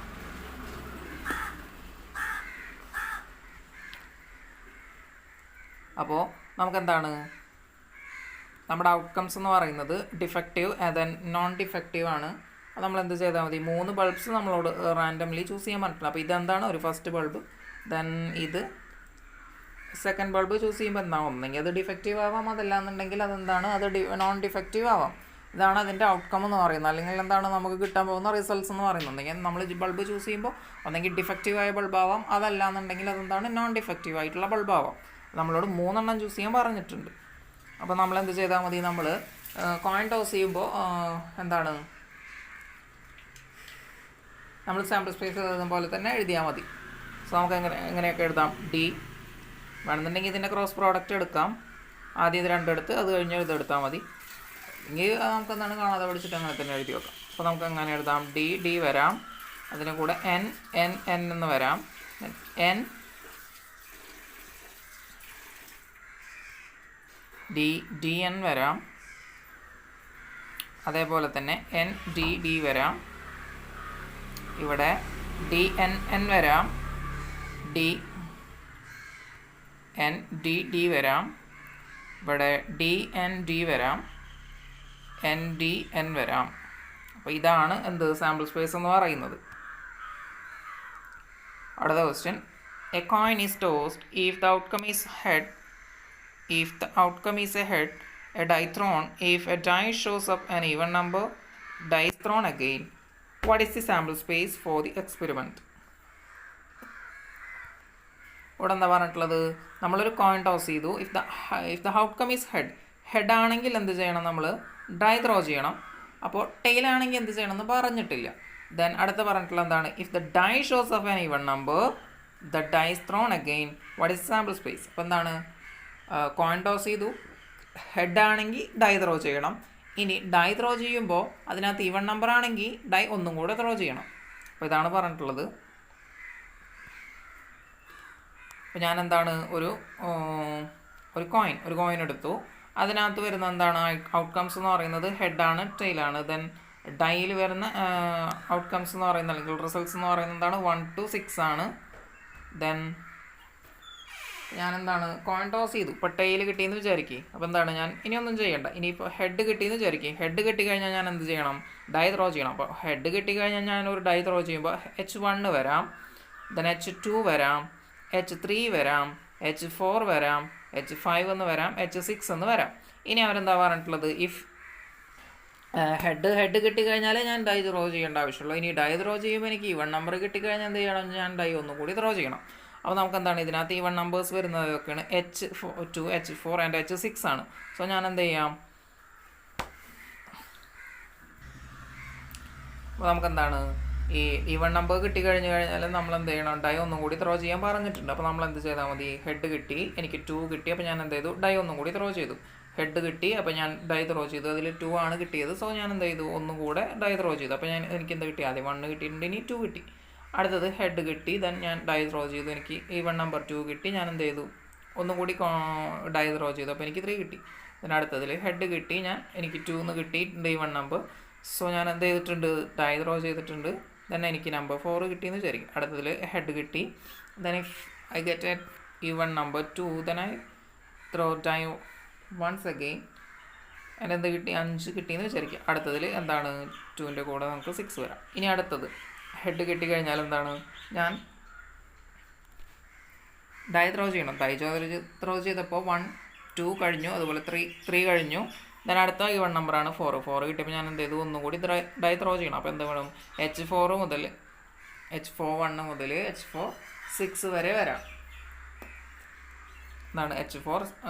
അപ്പോൾ നമുക്ക് നമ്മുടെ ഔട്ട്കംസ് എന്ന് പറയുന്നത് ഡിഫക്റ്റീവ് ദെൻ നോൺ ഡിഫക്റ്റീവ് ആണ്. അത് നമ്മൾ എന്ത് ചെയ്താൽ മതി, 3 ബൾബ്സ് നമ്മളോട് റാൻഡംലി ചൂസ് ചെയ്യാൻ പറഞ്ഞിട്ടുള്ളത്. അപ്പോൾ ഇതെന്താണ്, ഒരു ഫസ്റ്റ് ബൾബ്, ദെൻ ഇത് സെക്കൻഡ് ബൾബ് ചൂസ് ചെയ്യുമ്പോൾ ഒന്നെങ്കിൽ അത് ഡിഫക്റ്റീവ് ആവാം, അതല്ലാന്നുണ്ടെങ്കിൽ അത് നോൺ ഡിഫക്റ്റീവ് ആവാം. ഇതാണ് അതിൻ്റെ ഔട്ട്കം എന്ന് പറയുന്നത്. അല്ലെങ്കിൽ നമുക്ക് കിട്ടാൻ പോകുന്ന റിസൾട്ട്സ് എന്ന് പറയുന്നത്. ഒന്നെങ്കിൽ നമ്മൾ ബൾബ് ചൂസ് ചെയ്യുമ്പോൾ ഒന്നെങ്കിൽ ഡിഫക്റ്റീവായ ബൾബാവാം, അതല്ലാന്നുണ്ടെങ്കിൽ നോൺ ഡിഫക്റ്റീവ് ആയിട്ടുള്ള ബൾബാവാം. നമ്മളോട് 3 എണ്ണം ചൂസ് ചെയ്യാൻ പറഞ്ഞിട്ടുണ്ട്. അപ്പോൾ നമ്മൾ എന്ത് ചെയ്താൽ മതി, നമ്മൾ കോയിൻ ടോസ് ചെയ്യുമ്പോൾ നമ്മൾ സാമ്പിൾ സ്പേസ് എഴുതുന്ന പോലെ തന്നെ എഴുതിയാൽ മതി. സോ നമുക്ക് എങ്ങനെയൊക്കെ എഴുതാം, D വേണമെന്നുണ്ടെങ്കിൽ ഇതിൻ്റെ ക്രോസ് പ്രോഡക്റ്റ് എടുക്കാം. ആദ്യം ഇത് 2 എടുത്ത് അത് കഴിഞ്ഞ് ഇതെടുത്താൽ മതി. എങ്കിൽ നമുക്ക് കാണാതെ പഠിച്ചിട്ട് അങ്ങനെ തന്നെ എഴുതി വെക്കാം. അപ്പോൾ നമുക്ക് എങ്ങനെ എഴുതാം, D വരാം, അതിന് കൂടെ N എന്ന് വരാം, DN വരാം, അതേപോലെ തന്നെ NDD വരാം, ഇവിടെ DNN വരാം, DNDD വരാം, ഇവിടെ DND വരാം, NDN വരാം. അപ്പോൾ ഇതാണ് സാമ്പിൾ സ്പേസ് എന്ന് പറയുന്നത്. അടുത്ത question, a coin is tossed if the outcome is a head, a die thrown. If a die shows up an even number, dice thrown again. What is the sample space for the experiment? ഇവിടെ പറഞ്ഞിട്ടുള്ളത്, നമ്മളൊരു കോയിൻ ടോസ് ചെയ്തു. If the outcome is head ആണെങ്കിൽ എന്ത് ചെയ്യണം, നമ്മൾ ഡൈ ത്രോ ചെയ്യണം. അപ്പോൾ ടെയിൽ ആണെങ്കിൽ എന്ത് ചെയ്യണം എന്ന് പറഞ്ഞിട്ടില്ല. ദെൻ അടുത്ത പറഞ്ഞിട്ടുള്ള എന്താണ്, if the die shows of an even number the dice thrown again what is sample space. അപ്പോൾ എന്താണ്, കോയിൻ ടോസ് ചെയ്തു, ഹെഡ് ആണെങ്കിൽ ഡൈ ത്രോ ചെയ്യണം. ഇനി ഡൈ ത്രോ ചെയ്യുമ്പോൾ അതിനകത്ത് ഈവൺ നമ്പർ ആണെങ്കിൽ ഡൈ ഒന്നും കൂടെ ത്രോ ചെയ്യണം. അപ്പോൾ ഇതാണ് പറഞ്ഞിട്ടുള്ളത്. അപ്പോൾ ഞാൻ എന്താണ് ഒരു കോയിൻ എടുത്തു. അതിനകത്ത് വരുന്ന എന്താണ് ഔട്ട്കംസ് എന്ന് പറയുന്നത് ഹെഡാണ് ടെയിലാണ്. ദെൻ ഡൈയിൽ വരുന്ന ഔട്ട്കംസ് എന്ന് പറയുന്നത് അല്ലെങ്കിൽ റിസൾട്ട്സ് എന്ന് പറയുന്നത് എന്താണ് 1 to 6 ആണ്. ദെൻ ഞാൻ എന്താണ് കോയിൻ ടോസ് ചെയ്തു, ഇപ്പോൾ ടെയിൽ കിട്ടിയെന്ന് വിചാരിക്കും. അപ്പോൾ എന്താണ്, ഞാൻ ഇനിയൊന്നും ചെയ്യണ്ട. ഇനിയിപ്പോൾ ഹെഡ് കിട്ടിയെന്ന് വിചാരിക്കും. ഹെഡ് കിട്ടിക്കഴിഞ്ഞാൽ ഞാൻ എന്ത് ചെയ്യണം, ഡൈ ത്രോ ചെയ്യണം. അപ്പോൾ ഹെഡ് കിട്ടിക്കഴിഞ്ഞാൽ ഞാൻ ഒരു ഡൈ ത്രോ ചെയ്യുമ്പോൾ H1 വരാം, ദെൻ H2 വരാം, H3 വരാം, H4 വരാം, H5 എന്ന് വരാം, H6 എന്ന് വരാം. ഇനി അവരെന്താ പറഞ്ഞിട്ടുള്ളത്, ഇഫ് ഹെഡ് കിട്ടിക്കഴിഞ്ഞാൽ ഞാൻ ഡൈ ത്രോ ചെയ്യേണ്ട ആവശ്യമുള്ളൂ. ഇനി ഡൈ ത്രോ ചെയ്യുമ്പോൾ എനിക്ക് ഈവൺ നമ്പർ കിട്ടിക്കഴിഞ്ഞാൽ എന്ത് ചെയ്യണം, ഞാൻ ഡൈ ഒന്നും കൂടി ത്രോ ചെയ്യണം. അപ്പോൾ നമുക്ക് എന്താണ് ഇതിനകത്ത് even numbers വരുന്നതൊക്കെയാണ് H2, H4 and H6 ആണ്. സോ ഞാൻ എന്ത് ചെയ്യാം, അപ്പോൾ നമുക്കെന്താണ് ഈ ഈവൺ നമ്പർ കിട്ടിക്കഴിഞ്ഞ് കഴിഞ്ഞാൽ നമ്മൾ എന്ത് ചെയ്യണം, ഡൈ ഒന്നും കൂടി ത്രോ ചെയ്യാൻ പറഞ്ഞിട്ടുണ്ട്. അപ്പോൾ നമ്മൾ എന്ത് ചെയ്താൽ മതി, ഹെഡ് കിട്ടി, എനിക്ക് 2 കിട്ടി, അപ്പോൾ ഞാൻ എന്ത് ചെയ്തു, ഡൈ ഒന്നും കൂടി ത്രോ ചെയ്തു. ഹെഡ് കിട്ടി, അപ്പോൾ ഞാൻ ഡൈ ത്രോ ചെയ്തു, അതിൽ 2 ആണ് കിട്ടിയത്. സോ ഞാൻ എന്ത് ചെയ്തു, ഒന്നും കൂടെ ഡൈ ത്രോ ചെയ്തു. അപ്പോൾ എനിക്ക് എന്ത് കിട്ടി, ആദ്യം 1 കിട്ടിയിട്ടുണ്ട്, ഇനി 2 കിട്ടി. അടുത്തത് ഹെഡ് കിട്ടി, ദെൻ ഞാൻ ഡൈ ത്രോ ചെയ്തു, എനിക്ക് ഈവൺ നമ്പർ 2 കിട്ടി. ഞാൻ എന്ത് ചെയ്തു, ഒന്നും കൂടി ഡൈ ത്രോ ചെയ്തു, അപ്പോൾ എനിക്ക് 3 കിട്ടി. ദെൻ അടുത്തതിൽ ഹെഡ് കിട്ടി, എനിക്ക് 2 എന്ന് കിട്ടിയിട്ടുണ്ട് ഈവൺ നമ്പർ. സോ ഞാൻ എന്ത് ചെയ്തിട്ടുണ്ട്, ഡൈ ത്രോ ചെയ്തിട്ടുണ്ട്. ദെൻ എനിക്ക് നമ്പർ 4 കിട്ടിയെന്ന് വിചാരിക്കും. അടുത്തതിൽ ഹെഡ് കിട്ടി, then if I get a even number 2 then I throw die once again. അതിന് എന്ത് കിട്ടി, 5 കിട്ടിയെന്ന് വിചാരിക്കുക. അടുത്തതിൽ എന്താണ് 2ൻ്റെ കൂടെ നമുക്ക് 6 വരാം. ഇനി അടുത്തത് ഹെഡ് കിട്ടിക്കഴിഞ്ഞാൽ എന്താണ്, ഞാൻ ഡൈ ത്രോ ചെയ്യണം. ഡൈ ത്രോ ചെയ്തപ്പോൾ 1, 2 കഴിഞ്ഞു, അതുപോലെ 3 കഴിഞ്ഞു. ദെൻ അടുത്ത ഈവൺ നമ്പറാണ് 4 കിട്ടിയപ്പോൾ ഞാൻ എന്ത് ചെയ്തു, ഒന്നും കൂടി ഡൈ ത്രോ ചെയ്യണം. അപ്പോൾ എന്ത് വേണം, H4 മുതൽ H4 മുതൽ H4 വരെ വരാം. എന്താണ് H4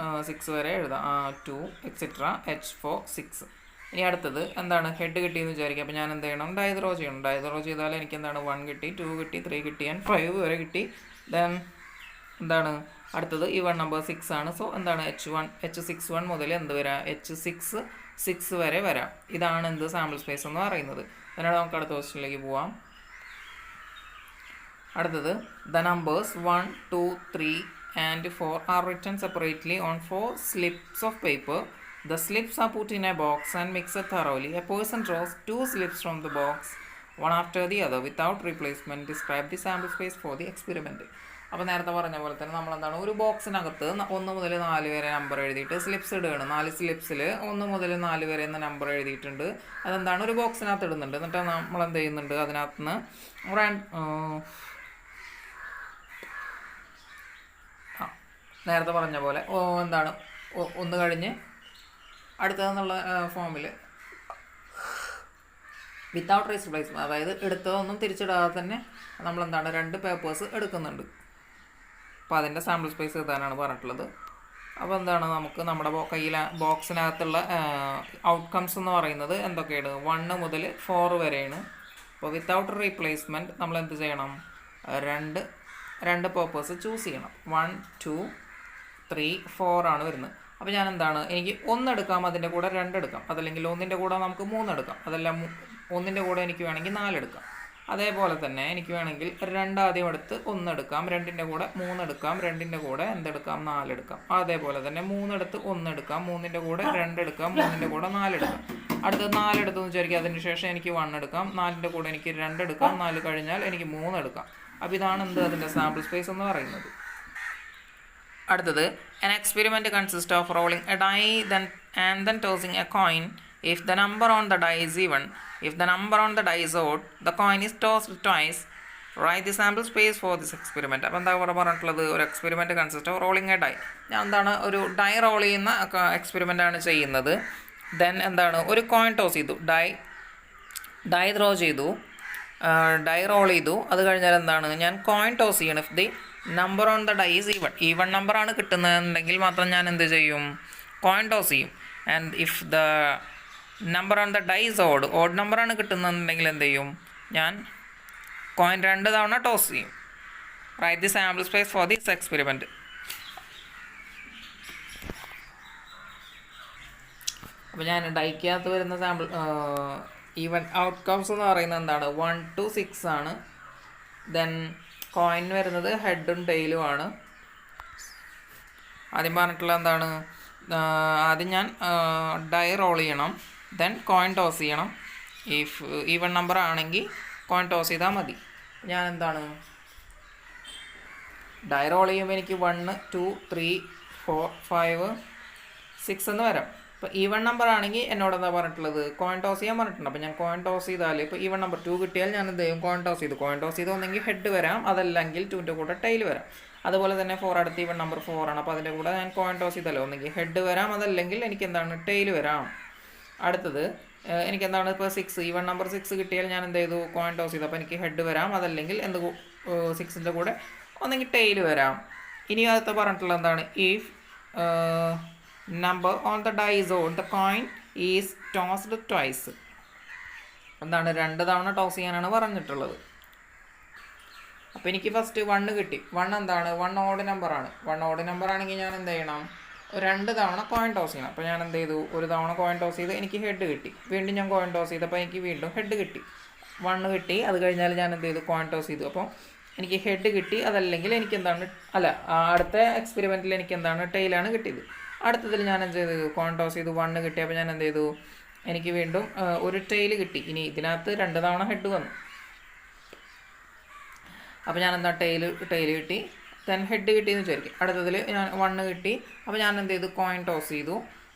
6 വരെ എഴുതാം, 2 എക്സെട്ര H4 6. ഇനി അടുത്തത് എന്താണ്, ഹെഡ് കിട്ടിയെന്ന് വിചാരിക്കുക. അപ്പോൾ ഞാൻ എന്ത് ചെയ്യണം, ഡൈ ത്രോ ചെയ്യണം. ഡൈ ത്രോ ചെയ്താൽ എനിക്ക് എന്താണ് 1 കിട്ടി, 2 കിട്ടി, 3 കിട്ടി, ആൻഡ് 5 വരെ കിട്ടി. ദെൻ എന്താണ് അടുത്തത് ഈവൺ നമ്പർ 6 ആണ്. സോ എന്താണ് H61 മുതൽ എന്ത് വരാം, H6 വരെ വരാം. ഇതാണ് എന്ത് സാമ്പിൾ സ്പേസ് എന്ന് പറയുന്നത്. അതിനാണ് നമുക്ക് അടുത്ത ക്വസ്റ്റ്യനിലേക്ക് പോവാം. അടുത്തത് the numbers 1, 2, 3 and 4 are written separately on 4 slips of paper. The slips are put in a box and mixed thoroughly. A person draws 2 slips from the box, one after the other, without replacement. Describe the sample space for the experiment. അപ്പോൾ നേരത്തെ പറഞ്ഞ പോലെ തന്നെ നമ്മളെന്താണ്, ഒരു ബോക്സിനകത്ത് 1 മുതൽ 4 വരെ നമ്പർ എഴുതിയിട്ട് സ്ലിപ്സ് ഇടുകയാണ്. 4 സ്ലിപ്സിൽ 1 മുതൽ 4 വരെ എന്ന നമ്പർ എഴുതിയിട്ടുണ്ട്. അതെന്താണ്, ഒരു ബോക്സിനകത്ത് ഇടുന്നുണ്ട്. എന്നിട്ട് നമ്മൾ എന്ത് ചെയ്യുന്നുണ്ട്, അതിനകത്ത് നിന്ന് നേരത്തെ പറഞ്ഞ പോലെ എന്താണ് 1 കഴിഞ്ഞ് അടുത്തതെന്നുള്ള ഫോമിൽ വിത്തൗട്ട് റീപ്ലേസ്മെൻറ്റ്, അതായത് എടുത്തതൊന്നും തിരിച്ചിടാതെ തന്നെ നമ്മളെന്താണ് 2 പേപ്പേഴ്സ് എടുക്കുന്നുണ്ട്. അപ്പോൾ അതിൻ്റെ സാമ്പിൾ സ്പേസ് എഴുതാനാണ് പറഞ്ഞിട്ടുള്ളത്. അപ്പോൾ എന്താണ്, നമുക്ക് നമ്മുടെ ബോക്സിനകത്തുള്ള ഔട്ട്കംസ് എന്ന് പറയുന്നത് എന്തൊക്കെയാണ്, 1 മുതൽ 4 വരെയാണ്. അപ്പോൾ വിത്തൗട്ട് റീപ്ലേസ്മെൻറ്റ് നമ്മൾ എന്ത് ചെയ്യണം, രണ്ട് പേപ്പേഴ്സ് ചൂസ് ചെയ്യണം. 1, 2, 3, 4 ആണ് വരുന്നത്. അപ്പോൾ ഞാൻ എന്താണ്, എനിക്ക് 1 എടുക്കാം, അതിൻ്റെ കൂടെ 2 എടുക്കാം, അതല്ലെങ്കിൽ 1ൻ്റെ കൂടെ നമുക്ക് 3 എടുക്കാം, അതെല്ലാം 1ൻ്റെ കൂടെ എനിക്ക് വേണമെങ്കിൽ 4 എടുക്കാം. അതേപോലെ തന്നെ എനിക്ക് വേണമെങ്കിൽ 2 ആദ്യം എടുത്ത് 1 എടുക്കാം, 2ൻ്റെ കൂടെ 3 എടുക്കാം, 2ൻ്റെ കൂടെ എന്തെടുക്കാം, 4 എടുക്കാം. അതേപോലെ തന്നെ 3 എടുത്ത് 1 എടുക്കാം, 3ൻ്റെ കൂടെ 2 എടുക്കാം, 3ൻ്റെ കൂടെ 4 എടുക്കാം. അടുത്തത് 4 എടുത്തെന്ന് വിചാരിക്കുക, അതിന് ശേഷം എനിക്ക് 1 എടുക്കാം, 4ൻ്റെ കൂടെ എനിക്ക് 2 എടുക്കാം, 4 കഴിഞ്ഞാൽ എനിക്ക് 3 എടുക്കാം. അപ്പോൾ ഇതാണ് അതിൻ്റെ സാമ്പിൾ സ്പേസ് എന്ന് പറയുന്നത്. അടുത്തത് an experiment consists of rolling a die and then tossing a coin. If the number on the die is even, if the number on the die is odd, the coin is tossed twice. Write the sample space for this experiment. അപ്പോൾ എന്താ പറഞ്ഞിട്ടുള്ളത്, ഒരു experiment consist of rolling a die. ഞാൻ എന്താണ് ഒരു ഡൈ റോൾ ചെയ്യുന്ന എക്സ്പെരിമെൻ്റ് ആണ് ചെയ്യുന്നത്. ദെൻ എന്താണ് ഒരു കോയിൻ ടോസ് ചെയ്തു, ഡൈ ത്രോ ചെയ്തു, ഡൈ റോൾ ചെയ്തു. അത് കഴിഞ്ഞാൽ എന്താണ്, ഞാൻ കോയിൻ ടോസ് ചെയ്യണം. If the number on the dye is even നമ്പറാണ് കിട്ടുന്നതെന്നുണ്ടെങ്കിൽ മാത്രം ഞാൻ എന്ത് ചെയ്യും, കോയിൻ ടോസ് ചെയ്യും. And if the number on the dye is odd നമ്പറാണ് കിട്ടുന്നതെന്നുണ്ടെങ്കിൽ എന്ത് ചെയ്യും, ഞാൻ കോയിൻ 2 തവണ ടോസ് ചെയ്യും. Right the sample space for this experiment. അപ്പോൾ ഞാൻ ഡൈക്കകത്ത് വരുന്ന സാമ്പിൾ ഈവൻ ഔട്ട്കംസ് എന്ന് പറയുന്നത് എന്താണ്, 1 to 6 ആണ്. ദെൻ കോയിൻ വരുന്നത് ഹെഡും ടെയിലും ആണ്. ആദ്യം പറഞ്ഞിട്ടുള്ള എന്താണ്, ആദ്യം ഞാൻ ഡൈ റോൾ ചെയ്യണം, ദെൻ കോയിൻ ടോസ് ചെയ്യണം. ഇഫ് ഈവൺ നമ്പർ ആണെങ്കിൽ കോയിൻ ടോസ് ചെയ്താൽ മതി. ഞാൻ എന്താണ് ഡൈ റോൾ ചെയ്യുമ്പോൾ എനിക്ക് 1 2 3 4 5 6 എന്ന് വരാം. ഇപ്പോൾ ഈവൺ നമ്പർ ആണെങ്കിൽ എന്നോട് എന്താ പറഞ്ഞിട്ടുള്ളത്, കോയിൻ ടോസ് ചെയ്യാൻ പറഞ്ഞിട്ടുണ്ട്. അപ്പോൾ ഞാൻ കോയിൻ ടോസ് ചെയ്താൽ ഇപ്പോൾ ഈവൺ നമ്പർ 2 കിട്ടിയാൽ ഞാൻ എന്ത് ചെയ്യും, കോയിൻ ടോസ് ചെയ്ത് ഒന്നെങ്കിൽ ഹെഡ് വരാം, അതല്ലെങ്കിൽ 2ൻ്റെ കൂടെ ടെയിൽ വരാം. അതുപോലെ തന്നെ 4 അടുത്ത് ഈവൺ നമ്പർ 4 ആണ്. അപ്പോൾ അതിൻ്റെ കൂടെ ഞാൻ കോയിൻ ടോസ് ചെയ്താലോ ഒന്നെങ്കിൽ ഹെഡ് വരാം, അതല്ലെങ്കിൽ എനിക്ക് എന്താണ് ടെയിൽ വരാം. അടുത്തത് എനിക്ക് എന്താണ്, ഇപ്പോൾ 6 ഈവൺ നമ്പർ 6 കിട്ടിയാൽ ഞാൻ എന്ത് ചെയ്തു, കോയിൻ ടോസ് ചെയ്തു. അപ്പോൾ എനിക്ക് ഹെഡ് വരാം, അതല്ലെങ്കിൽ 6ൻ്റെ കൂടെ ഒന്നെങ്കിൽ ടെയിൽ വരാം. ഇനി അടുത്ത പറഞ്ഞിട്ടുള്ള എന്താണ്, if number on the dice on the coin is tossed twice. എന്താണ് 2 തവണ ടോസ് ചെയ്യാനാണ് പറഞ്ഞിട്ടുള്ളത്. അപ്പോൾ എനിക്ക് ഫസ്റ്റ് 1 കിട്ടി. 1 എന്താണ്, 1 ഓഡ് നമ്പറാണ്. 1 ഓഡ് നമ്പർ ആണെങ്കിൽ ഞാൻ എന്ത് ചെയ്യണം, 2 തവണ കോയിൻ ടോസ് ചെയ്യണം. അപ്പോൾ ഞാൻ എന്ത് ചെയ്തു, 1 തവണ കോയിൻ ടോസ് ചെയ്ത് എനിക്ക് ഹെഡ് കിട്ടി. വീണ്ടും ഞാൻ കോയിൻ ടോസ് ചെയ്തപ്പോൾ എനിക്ക് വീണ്ടും ഹെഡ് കിട്ടി. 1 കിട്ടി. അത് കഴിഞ്ഞാൽ ഞാൻ എന്ത് ചെയ്തു, കോയിൻ ടോസ് ചെയ്തു. അപ്പോൾ എനിക്ക് ഹെഡ് കിട്ടി, അതല്ലെങ്കിൽ എനിക്ക് എന്താണ്, അടുത്ത എക്സ്പെരിമെൻറ്റിൽ എനിക്ക് എന്താണ്, ടെയിലാണ് കിട്ടിയത്. അടുത്തതിൽ ഞാൻ എന്ത് ചെയ്തു, കോയിൻ ടോസ് ചെയ്തു, 1 കിട്ടി. അപ്പോൾ ഞാൻ എന്ത് ചെയ്തു, എനിക്ക് വീണ്ടും ഒരു ടെയിൽ കിട്ടി. ഇനി ഇതിനകത്ത് 2 തവണ ഹെഡ് വന്നു. അപ്പോൾ ഞാൻ എന്താ ടെയിൽ കിട്ടി, ദെൻ ഹെഡ് കിട്ടിയെന്ന് വിചാരിക്കും. അടുത്തതിൽ ഞാൻ 1 കിട്ടി. അപ്പോൾ ഞാൻ എന്ത് ചെയ്തു, കോയിൻ ടോസ് ചെയ്തു.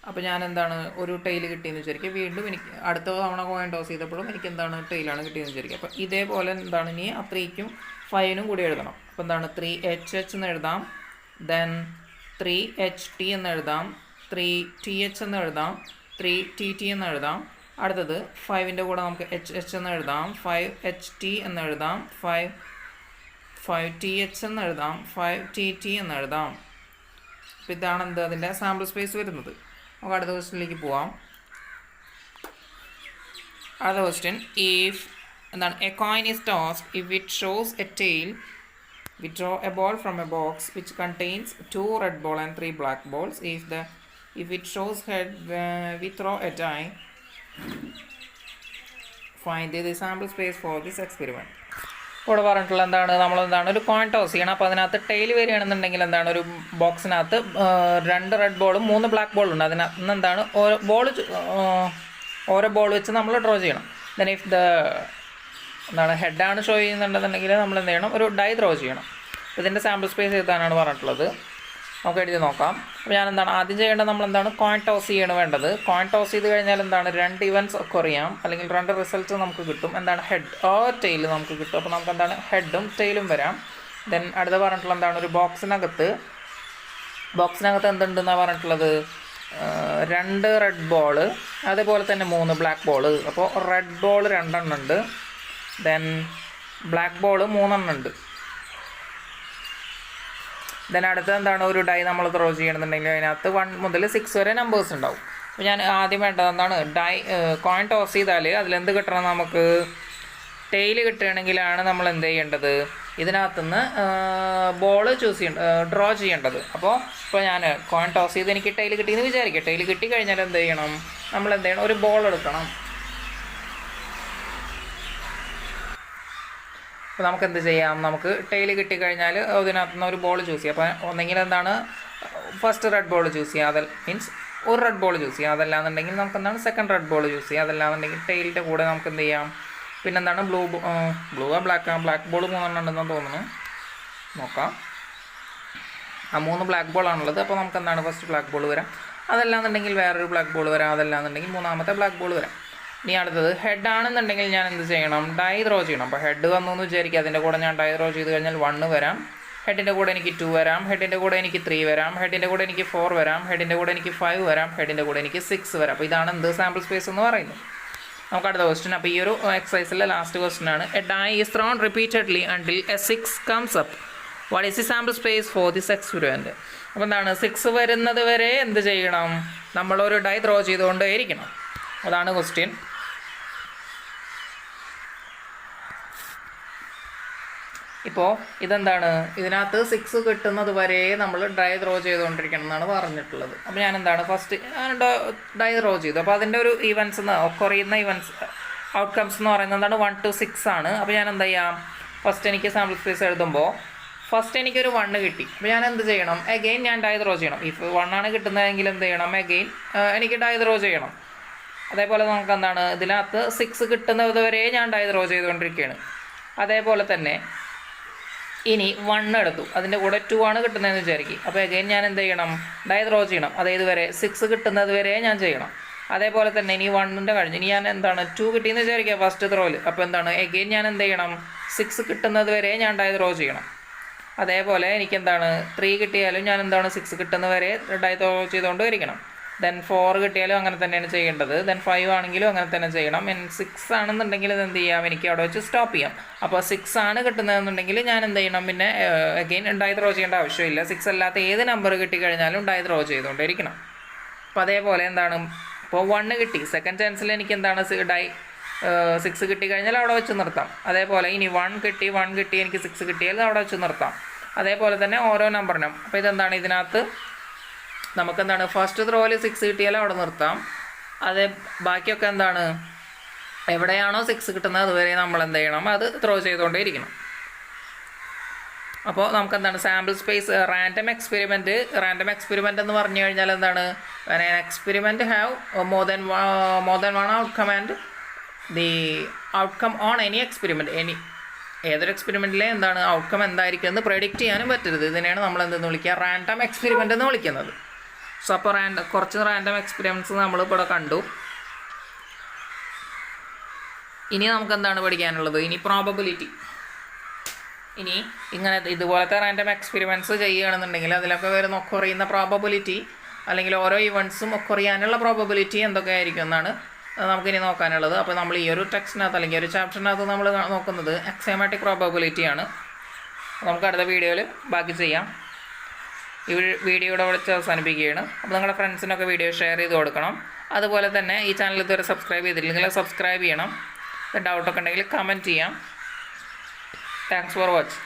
അപ്പോൾ ഞാൻ എന്താണ്, ഒരു ടെയിൽ കിട്ടിയെന്ന് വിചാരിക്കും. വീണ്ടും എനിക്ക് അടുത്ത തവണ കോയിൻ ടോസ് ചെയ്തപ്പോഴും എനിക്ക് എന്താണ്, ടെയിലാണ് കിട്ടിയെന്ന് വിചാരിക്കും. അപ്പോൾ ഇതേപോലെ എന്താണ്, ഇനി ആ 3ക്കും 5നും കൂടി എഴുതണം. അപ്പോൾ എന്താണ് 3HH എന്ന് എഴുതാം, ദെൻ 3HT എന്ന് എഴുതാം, 3TH എന്ന് എഴുതാം, 3TT എന്ന് എഴുതാം. അടുത്തത് 5ൻ്റെ കൂടെ നമുക്ക് HH എന്ന് എഴുതാം, 5HT എന്ന് എഴുതാം, 5TH എന്ന് എഴുതാം, 5TT എന്ന് എഴുതാം. അപ്പോൾ ഇതാണ് എന്ത്, അതിൻ്റെ സാമ്പിൾ സ്പേസ് വരുന്നത്. നമുക്ക് അടുത്ത ക്വസ്റ്റ്യനിലേക്ക് പോവാം. അടുത്ത ക്വസ്റ്റ്യൻ, ഇഫ് എന്താണ്, a coin is tossed, if it shows a tail, we draw a ball from a box which contains 2 red ball and 3 black balls. If it shows head, we throw a die. Find the sample space for this experiment. ഇവിടെ പറഞ്ഞിട്ടുള്ള എന്താണ്, നമ്മളെന്താണ് ഒരു കോയിൻ ടോസ് ചെയ്യണം. അപ്പോൾ അതിനകത്ത് ടെയിൽ വരികയാണെന്നുണ്ടെങ്കിൽ എന്താണ്, ഒരു ബോക്സിനകത്ത് 2 റെഡ് ബോളും 3 ബ്ലാക്ക് ബോളും ഉണ്ട്. അതിനകത്ത് എന്താണ്, ഓരോ ബോൾ വെച്ച് നമ്മൾ ഡ്രോ ചെയ്യണം. ദെൻ ഇഫ് എന്താണ് ഹെഡാണ് ഷോ ചെയ്യുന്നുണ്ടെന്നുണ്ടെങ്കിൽ നമ്മൾ എന്ത് ചെയ്യണം, ഒരു ഡൈ ത്രോ ചെയ്യണം. ഇതിൻ്റെ സാമ്പിൾ സ്പേസ് എഴുതാനാണ് പറഞ്ഞിട്ടുള്ളത്. നമുക്ക് എഴുതി നോക്കാം. അപ്പോൾ ഞാൻ എന്താണ് ആദ്യം ചെയ്യേണ്ടത്, നമ്മളെന്താണ് കോയിൻ ടോസ് ചെയ്യണം വേണ്ടത്. കോയിൻ ടോസ് ചെയ്ത് കഴിഞ്ഞാൽ എന്താണ് 2 ഇവൻറ്റ്സ് ഒക്കെ അറിയാം, അല്ലെങ്കിൽ 2 റിസൾട്ട്സ് നമുക്ക് കിട്ടും. എന്താണ് ഹെഡ് ഓർ ടെയിൽ നമുക്ക് കിട്ടും. അപ്പോൾ നമുക്ക് എന്താണ് ഹെഡും ടെയിലും വരാം. ദെൻ അടുത്ത പറഞ്ഞിട്ടുള്ള എന്താണ്, ഒരു ബോക്സിനകത്ത് എന്തുണ്ടെന്നാണ് പറഞ്ഞിട്ടുള്ളത്, 2 റെഡ് ബോള്, അതേപോലെ തന്നെ 3 ബ്ലാക്ക് ബോള്. അപ്പോൾ റെഡ് ബോൾ 2 എണ്ണം ഉണ്ട്, ദെൻ ബ്ലാക്ക് ബോൾ 3 എണ്ണം ഉണ്ട്. ദെൻ അടുത്ത എന്താണ്, ഒരു ഡൈ നമ്മൾ ത്രോ ചെയ്യണമെന്നുണ്ടെങ്കിൽ അതിനകത്ത് 1 മുതൽ 6 വരെ നമ്പേഴ്സ് ഉണ്ടാവും. അപ്പോൾ ഞാൻ ആദ്യം വേണ്ടത് എന്താണ്, കോയിൻ ടോസ് ചെയ്താൽ അതിലെന്ത് കിട്ടണം, നമുക്ക് ടെയിൽ കിട്ടുകയാണെങ്കിലാണ് നമ്മൾ എന്ത് ചെയ്യേണ്ടത്, ഇതിനകത്തുനിന്ന് ബോൾ ഡ്രോ ചെയ്യേണ്ടത്. അപ്പോൾ ഞാൻ കോയിൻ ടോസ് ചെയ്ത് എനിക്ക് ടെയിൽ കിട്ടിയെന്ന് വിചാരിക്കുക. ടെയിൽ കിട്ടിക്കഴിഞ്ഞാൽ എന്ത് ചെയ്യണം, നമ്മൾ എന്ത് ചെയ്യണം, ഒരു ബോൾ എടുക്കണം. അപ്പോൾ നമുക്ക് എന്ത് ചെയ്യാം, നമുക്ക് ടെയിൽ കിട്ടിക്കഴിഞ്ഞാൽ അതിനകത്തുനിന്ന് ഒരു ബോൾ ചൂസ് ചെയ്യാം. അപ്പോൾ ഒന്നെങ്കിൽ എന്താണ് ഫസ്റ്റ് റെഡ് ബോൾ ചൂസ് ചെയ്യുക, അത് മീൻസ് ഒരു റെഡ് ബോൾ ചൂസ് ചെയ്യാം. അതല്ലാന്നുണ്ടെങ്കിൽ നമുക്ക് എന്താണ് സെക്കൻഡ് റെഡ് ബോൾ ചൂസ് ചെയ്യുക. അതല്ലാന്നുണ്ടെങ്കിൽ ടെയിലിൻ്റെ കൂടെ നമുക്ക് എന്ത് ചെയ്യാം, പിന്നെന്താണ് ബ്ലാക്ക് ബോൾ 3 എണ്ണം ഉണ്ടെന്ന് തോന്നുന്നു, നോക്കാം. 3 ബ്ലാക്ക് ബോളാണുള്ളത്. അപ്പോൾ നമുക്ക് എന്താണ് ഫസ്റ്റ് ബ്ലാക്ക് ബോൾ വരാം, അതല്ലാന്നുണ്ടെങ്കിൽ വേറൊരു ബ്ലാക്ക് ബോൾ വരാം, അതല്ലാന്നുണ്ടെങ്കിൽ 3ാമത്തെ ബ്ലാക്ക് ബോൾ വരാം. ഇനി അടുത്തത് ഹെഡ് ആണെന്നുണ്ടെങ്കിൽ ഞാൻ എന്ത് ചെയ്യണം, ഡൈ ത്രോ ചെയ്യണം. അപ്പോൾ ഹെഡ് വന്നു എന്ന് വിചാരിക്കുക, അതിൻ്റെ കൂടെ ഞാൻ ഡൈ ത്രോ ചെയ്ത് കഴിഞ്ഞാൽ 1 വരാം, ഹെഡിൻ്റെ കൂടെ എനിക്ക് 2 വരാം, ഹെഡിൻ്റെ കൂടെ എനിക്ക് 3 വരാം, ഹെഡിൻ്റെ കൂടെ എനിക്ക് 4 വരാം, ഹെഡിൻ്റെ കൂടെ എനിക്ക് 5 വരാം, ഹെഡിൻ്റെ കൂടെ എനിക്ക് 6 വരാം. അപ്പോൾ ഇതാണ് എന്ത് സാമ്പിൾ സ്പേസ് എന്ന് പറയുന്നത്. നമുക്ക് അടുത്ത ക്വസ്റ്റ്യൻ. അപ്പോൾ ഈ ഒരു എക്സസൈസിലെ ലാസ്റ്റ് ക്വസ്റ്റ്യൻ ആണ്, a die is thrown repeatedly until a 6 comes up, what is the sample space for this experiment. അപ്പോൾ എന്താണ് 6 വരുന്നത് വരെ എന്ത് ചെയ്യണം, നമ്മളൊരു ഡൈ ത്രോ ചെയ്തുകൊണ്ടേ ഇരിക്കണം. അതാണ് ക്വസ്റ്റ്യൻ. ഇപ്പോൾ ഇതെന്താണ്, ഇതിനകത്ത് 6 കിട്ടുന്നത് വരെ നമ്മൾ ഡൈ ത്രോ ചെയ്തുകൊണ്ടിരിക്കണം എന്നാണ് പറഞ്ഞിട്ടുള്ളത്. അപ്പോൾ ഞാൻ എന്താണ് ഫസ്റ്റ് ഡൈ ത്രോ ചെയ്തു. അപ്പോൾ അതിൻ്റെ ഒരു കുറയുന്ന ഔട്ട്കംസ് എന്ന് പറയുന്നത് എന്താണ് 1 to 6 ആണ്. അപ്പോൾ ഞാൻ എന്താ ചെയ്യാം, ഫസ്റ്റ് എനിക്ക് സാമ്പിൾ സ്പേസ് എഴുതുമ്പോൾ ഫസ്റ്റ് എനിക്കൊരു 1 കിട്ടി. അപ്പോൾ ഞാൻ എന്ത് ചെയ്യണം, അഗെയിൻ ഞാൻ ഡൈ ത്രോ ചെയ്യണം. ഇഫ് 1 ആണ് കിട്ടുന്നതെങ്കിൽ എന്ത് ചെയ്യണം, അഗെയിൻ എനിക്ക് ഡൈ ത്രോ ചെയ്യണം. അതേപോലെ നമുക്ക് എന്താണ് ഇതിനകത്ത് 6 കിട്ടുന്നത് വരെ ഞാൻ ഡൈ ത്രോ ചെയ്തുകൊണ്ടിരിക്കുകയാണ്. അതേപോലെ തന്നെ ഇനി 1 എടുത്തു, അതിൻ്റെ കൂടെ 2 ആണ് കിട്ടുന്നതെന്ന് വിചാരിക്കും. അപ്പോൾ അഗെയിൻ ഞാൻ എന്ത് ചെയ്യണം, ഡൈ ത്രോ ചെയ്യണം. അതായത് വരെ 6 കിട്ടുന്നത് വരെ ഞാൻ ചെയ്യണം. അതേപോലെ തന്നെ ഇനി 1ൻ്റെ കഴിഞ്ഞ് ഇനി ഞാൻ എന്താണ് 2 കിട്ടിയെന്ന് വിചാരിക്കുക ഫസ്റ്റ് ത്രോയിൽ. അപ്പോൾ എന്താണ് അഗെയിൻ ഞാൻ എന്ത് ചെയ്യണം, 6 കിട്ടുന്നത് വരെ ഞാൻ ഡൈ ത്രോ ചെയ്യണം. അതേപോലെ എനിക്ക് എന്താണ് 3 കിട്ടിയാലും ഞാൻ എന്താണ് 6 കിട്ടുന്നത് വരെ ഡൈ ത്രോ ചെയ്തുകൊണ്ട് ഇരിക്കണം. ദെൻ 4 കിട്ടിയാലും അങ്ങനെ തന്നെയാണ് ചെയ്യേണ്ടത്. ദെൻ 5 ആണെങ്കിലും അങ്ങനെ തന്നെ ചെയ്യണം. 6 ആണെന്നുണ്ടെങ്കിൽ ഇത് എന്ത് ചെയ്യാം, എനിക്ക് അവിടെ വെച്ച് സ്റ്റോപ്പ് ചെയ്യാം. അപ്പോൾ 6 ആണ് കിട്ടുന്നതെന്നുണ്ടെങ്കിൽ ഞാൻ എന്ത് ചെയ്യണം, പിന്നെ അഗെയിൻ ഡൈ ത്രോ ചെയ്യേണ്ട ആവശ്യമില്ല. 6 അല്ലാത്ത ഏത് നമ്പർ കിട്ടിക്കഴിഞ്ഞാലും ഡൈ ത്രോ ചെയ്തുകൊണ്ടിരിക്കണം. അപ്പോൾ അതേപോലെ എന്താണ് ഇപ്പോൾ 1 കിട്ടി, സെക്കൻഡ് ചാൻസിൽ എനിക്ക് എന്താണ് 6 കിട്ടിക്കഴിഞ്ഞാൽ അവിടെ വെച്ച് നിർത്താം. അതേപോലെ ഇനി 1 കിട്ടി എനിക്ക് 6 കിട്ടിയാൽ അവിടെ വെച്ച് നിർത്താം. അതേപോലെ തന്നെ ഓരോ നമ്പറിനും. അപ്പോൾ ഇതെന്താണ് ഇതിനകത്ത് നമുക്കെന്താണ് ഫസ്റ്റ് ത്രോയിൽ 6 കിട്ടിയാൽ അവിടെ നിർത്താം. ബാക്കിയൊക്കെ എന്താണ് എവിടെയാണോ 6 കിട്ടുന്നത് അതുവരെ നമ്മൾ എന്ത് ചെയ്യണം, അത് ത്രോ ചെയ്തുകൊണ്ടേ ഇരിക്കണം. അപ്പോൾ നമുക്കെന്താണ് സാമ്പിൾ സ്പേസ് റാൻഡം എക്സ്പെരിമെൻ്റ് എന്ന് പറഞ്ഞു കഴിഞ്ഞാൽ എന്താണ്, experiment have more than one outcome and the outcome on any experiment. ഏതൊരു എക്സ്പെരിമെൻറ്റിലെ എന്താണ് ഔട്ട്കം എന്തായിരിക്കും എന്ന് പ്രെഡിക്റ്റ് ചെയ്യാനും പറ്റരുത്. ഇതിനെയാണ് നമ്മൾ എന്തെന്ന് വിളിക്കുക, റാൻഡം എക്സ്പെരിമെൻ്റ് എന്ന് വിളിക്കുന്നത്. സോ അപ്പോൾ കുറച്ച് റാൻഡം എക്സ്പെരിമെൻറ്റ്സ് നമ്മളിപ്പോൾ ഇവിടെ കണ്ടു. ഇനി നമുക്ക് എന്താണ് പഠിക്കാനുള്ളത്, ഇനി പ്രോബബിലിറ്റി. ഇനി ഇതുപോലത്തെ റാൻഡം എക്സ്പെരിമെൻറ്റ്സ് ചെയ്യുകയാണെന്നുണ്ടെങ്കിൽ അതിലൊക്കെ കുറയുന്ന പ്രോബബിലിറ്റി അല്ലെങ്കിൽ ഓരോ ഇവൻറ്റ്സും കുറയാനുള്ള പ്രോബബിലിറ്റി എന്തൊക്കെ ആയിരിക്കും എന്നാണ് നമുക്കിനി നോക്കാനുള്ളത്. അപ്പോൾ നമ്മൾ ഈ ഒരു ടെക്സ്റ്റിനകത്ത് അല്ലെങ്കിൽ ഒരു ചാപ്റ്ററിനകത്ത് നമ്മൾ നോക്കുന്നത് അക്സിയോമാറ്റിക് പ്രോബബിലിറ്റിയാണ്. നമുക്ക് അടുത്ത വീഡിയോയിൽ ബാക്കി ചെയ്യാം. ഈ വീഡിയോയുടെ വിളിച്ച് അവസാനിപ്പിക്കുകയാണ്. അപ്പോൾ നിങ്ങളുടെ ഫ്രണ്ട്സിനൊക്കെ വീഡിയോ ഷെയർ ചെയ്ത് കൊടുക്കണം. അതുപോലെ തന്നെ ഈ ചാനൽ ഇതുവരെ സബ്സ്ക്രൈബ് ചെയ്തിട്ടില്ലെങ്കിൽ സബ്സ്ക്രൈബ് ചെയ്യണം. ഡൗട്ടൊക്കെ ഉണ്ടെങ്കിൽ കമൻറ്റ് ചെയ്യാം. Thanks for watching.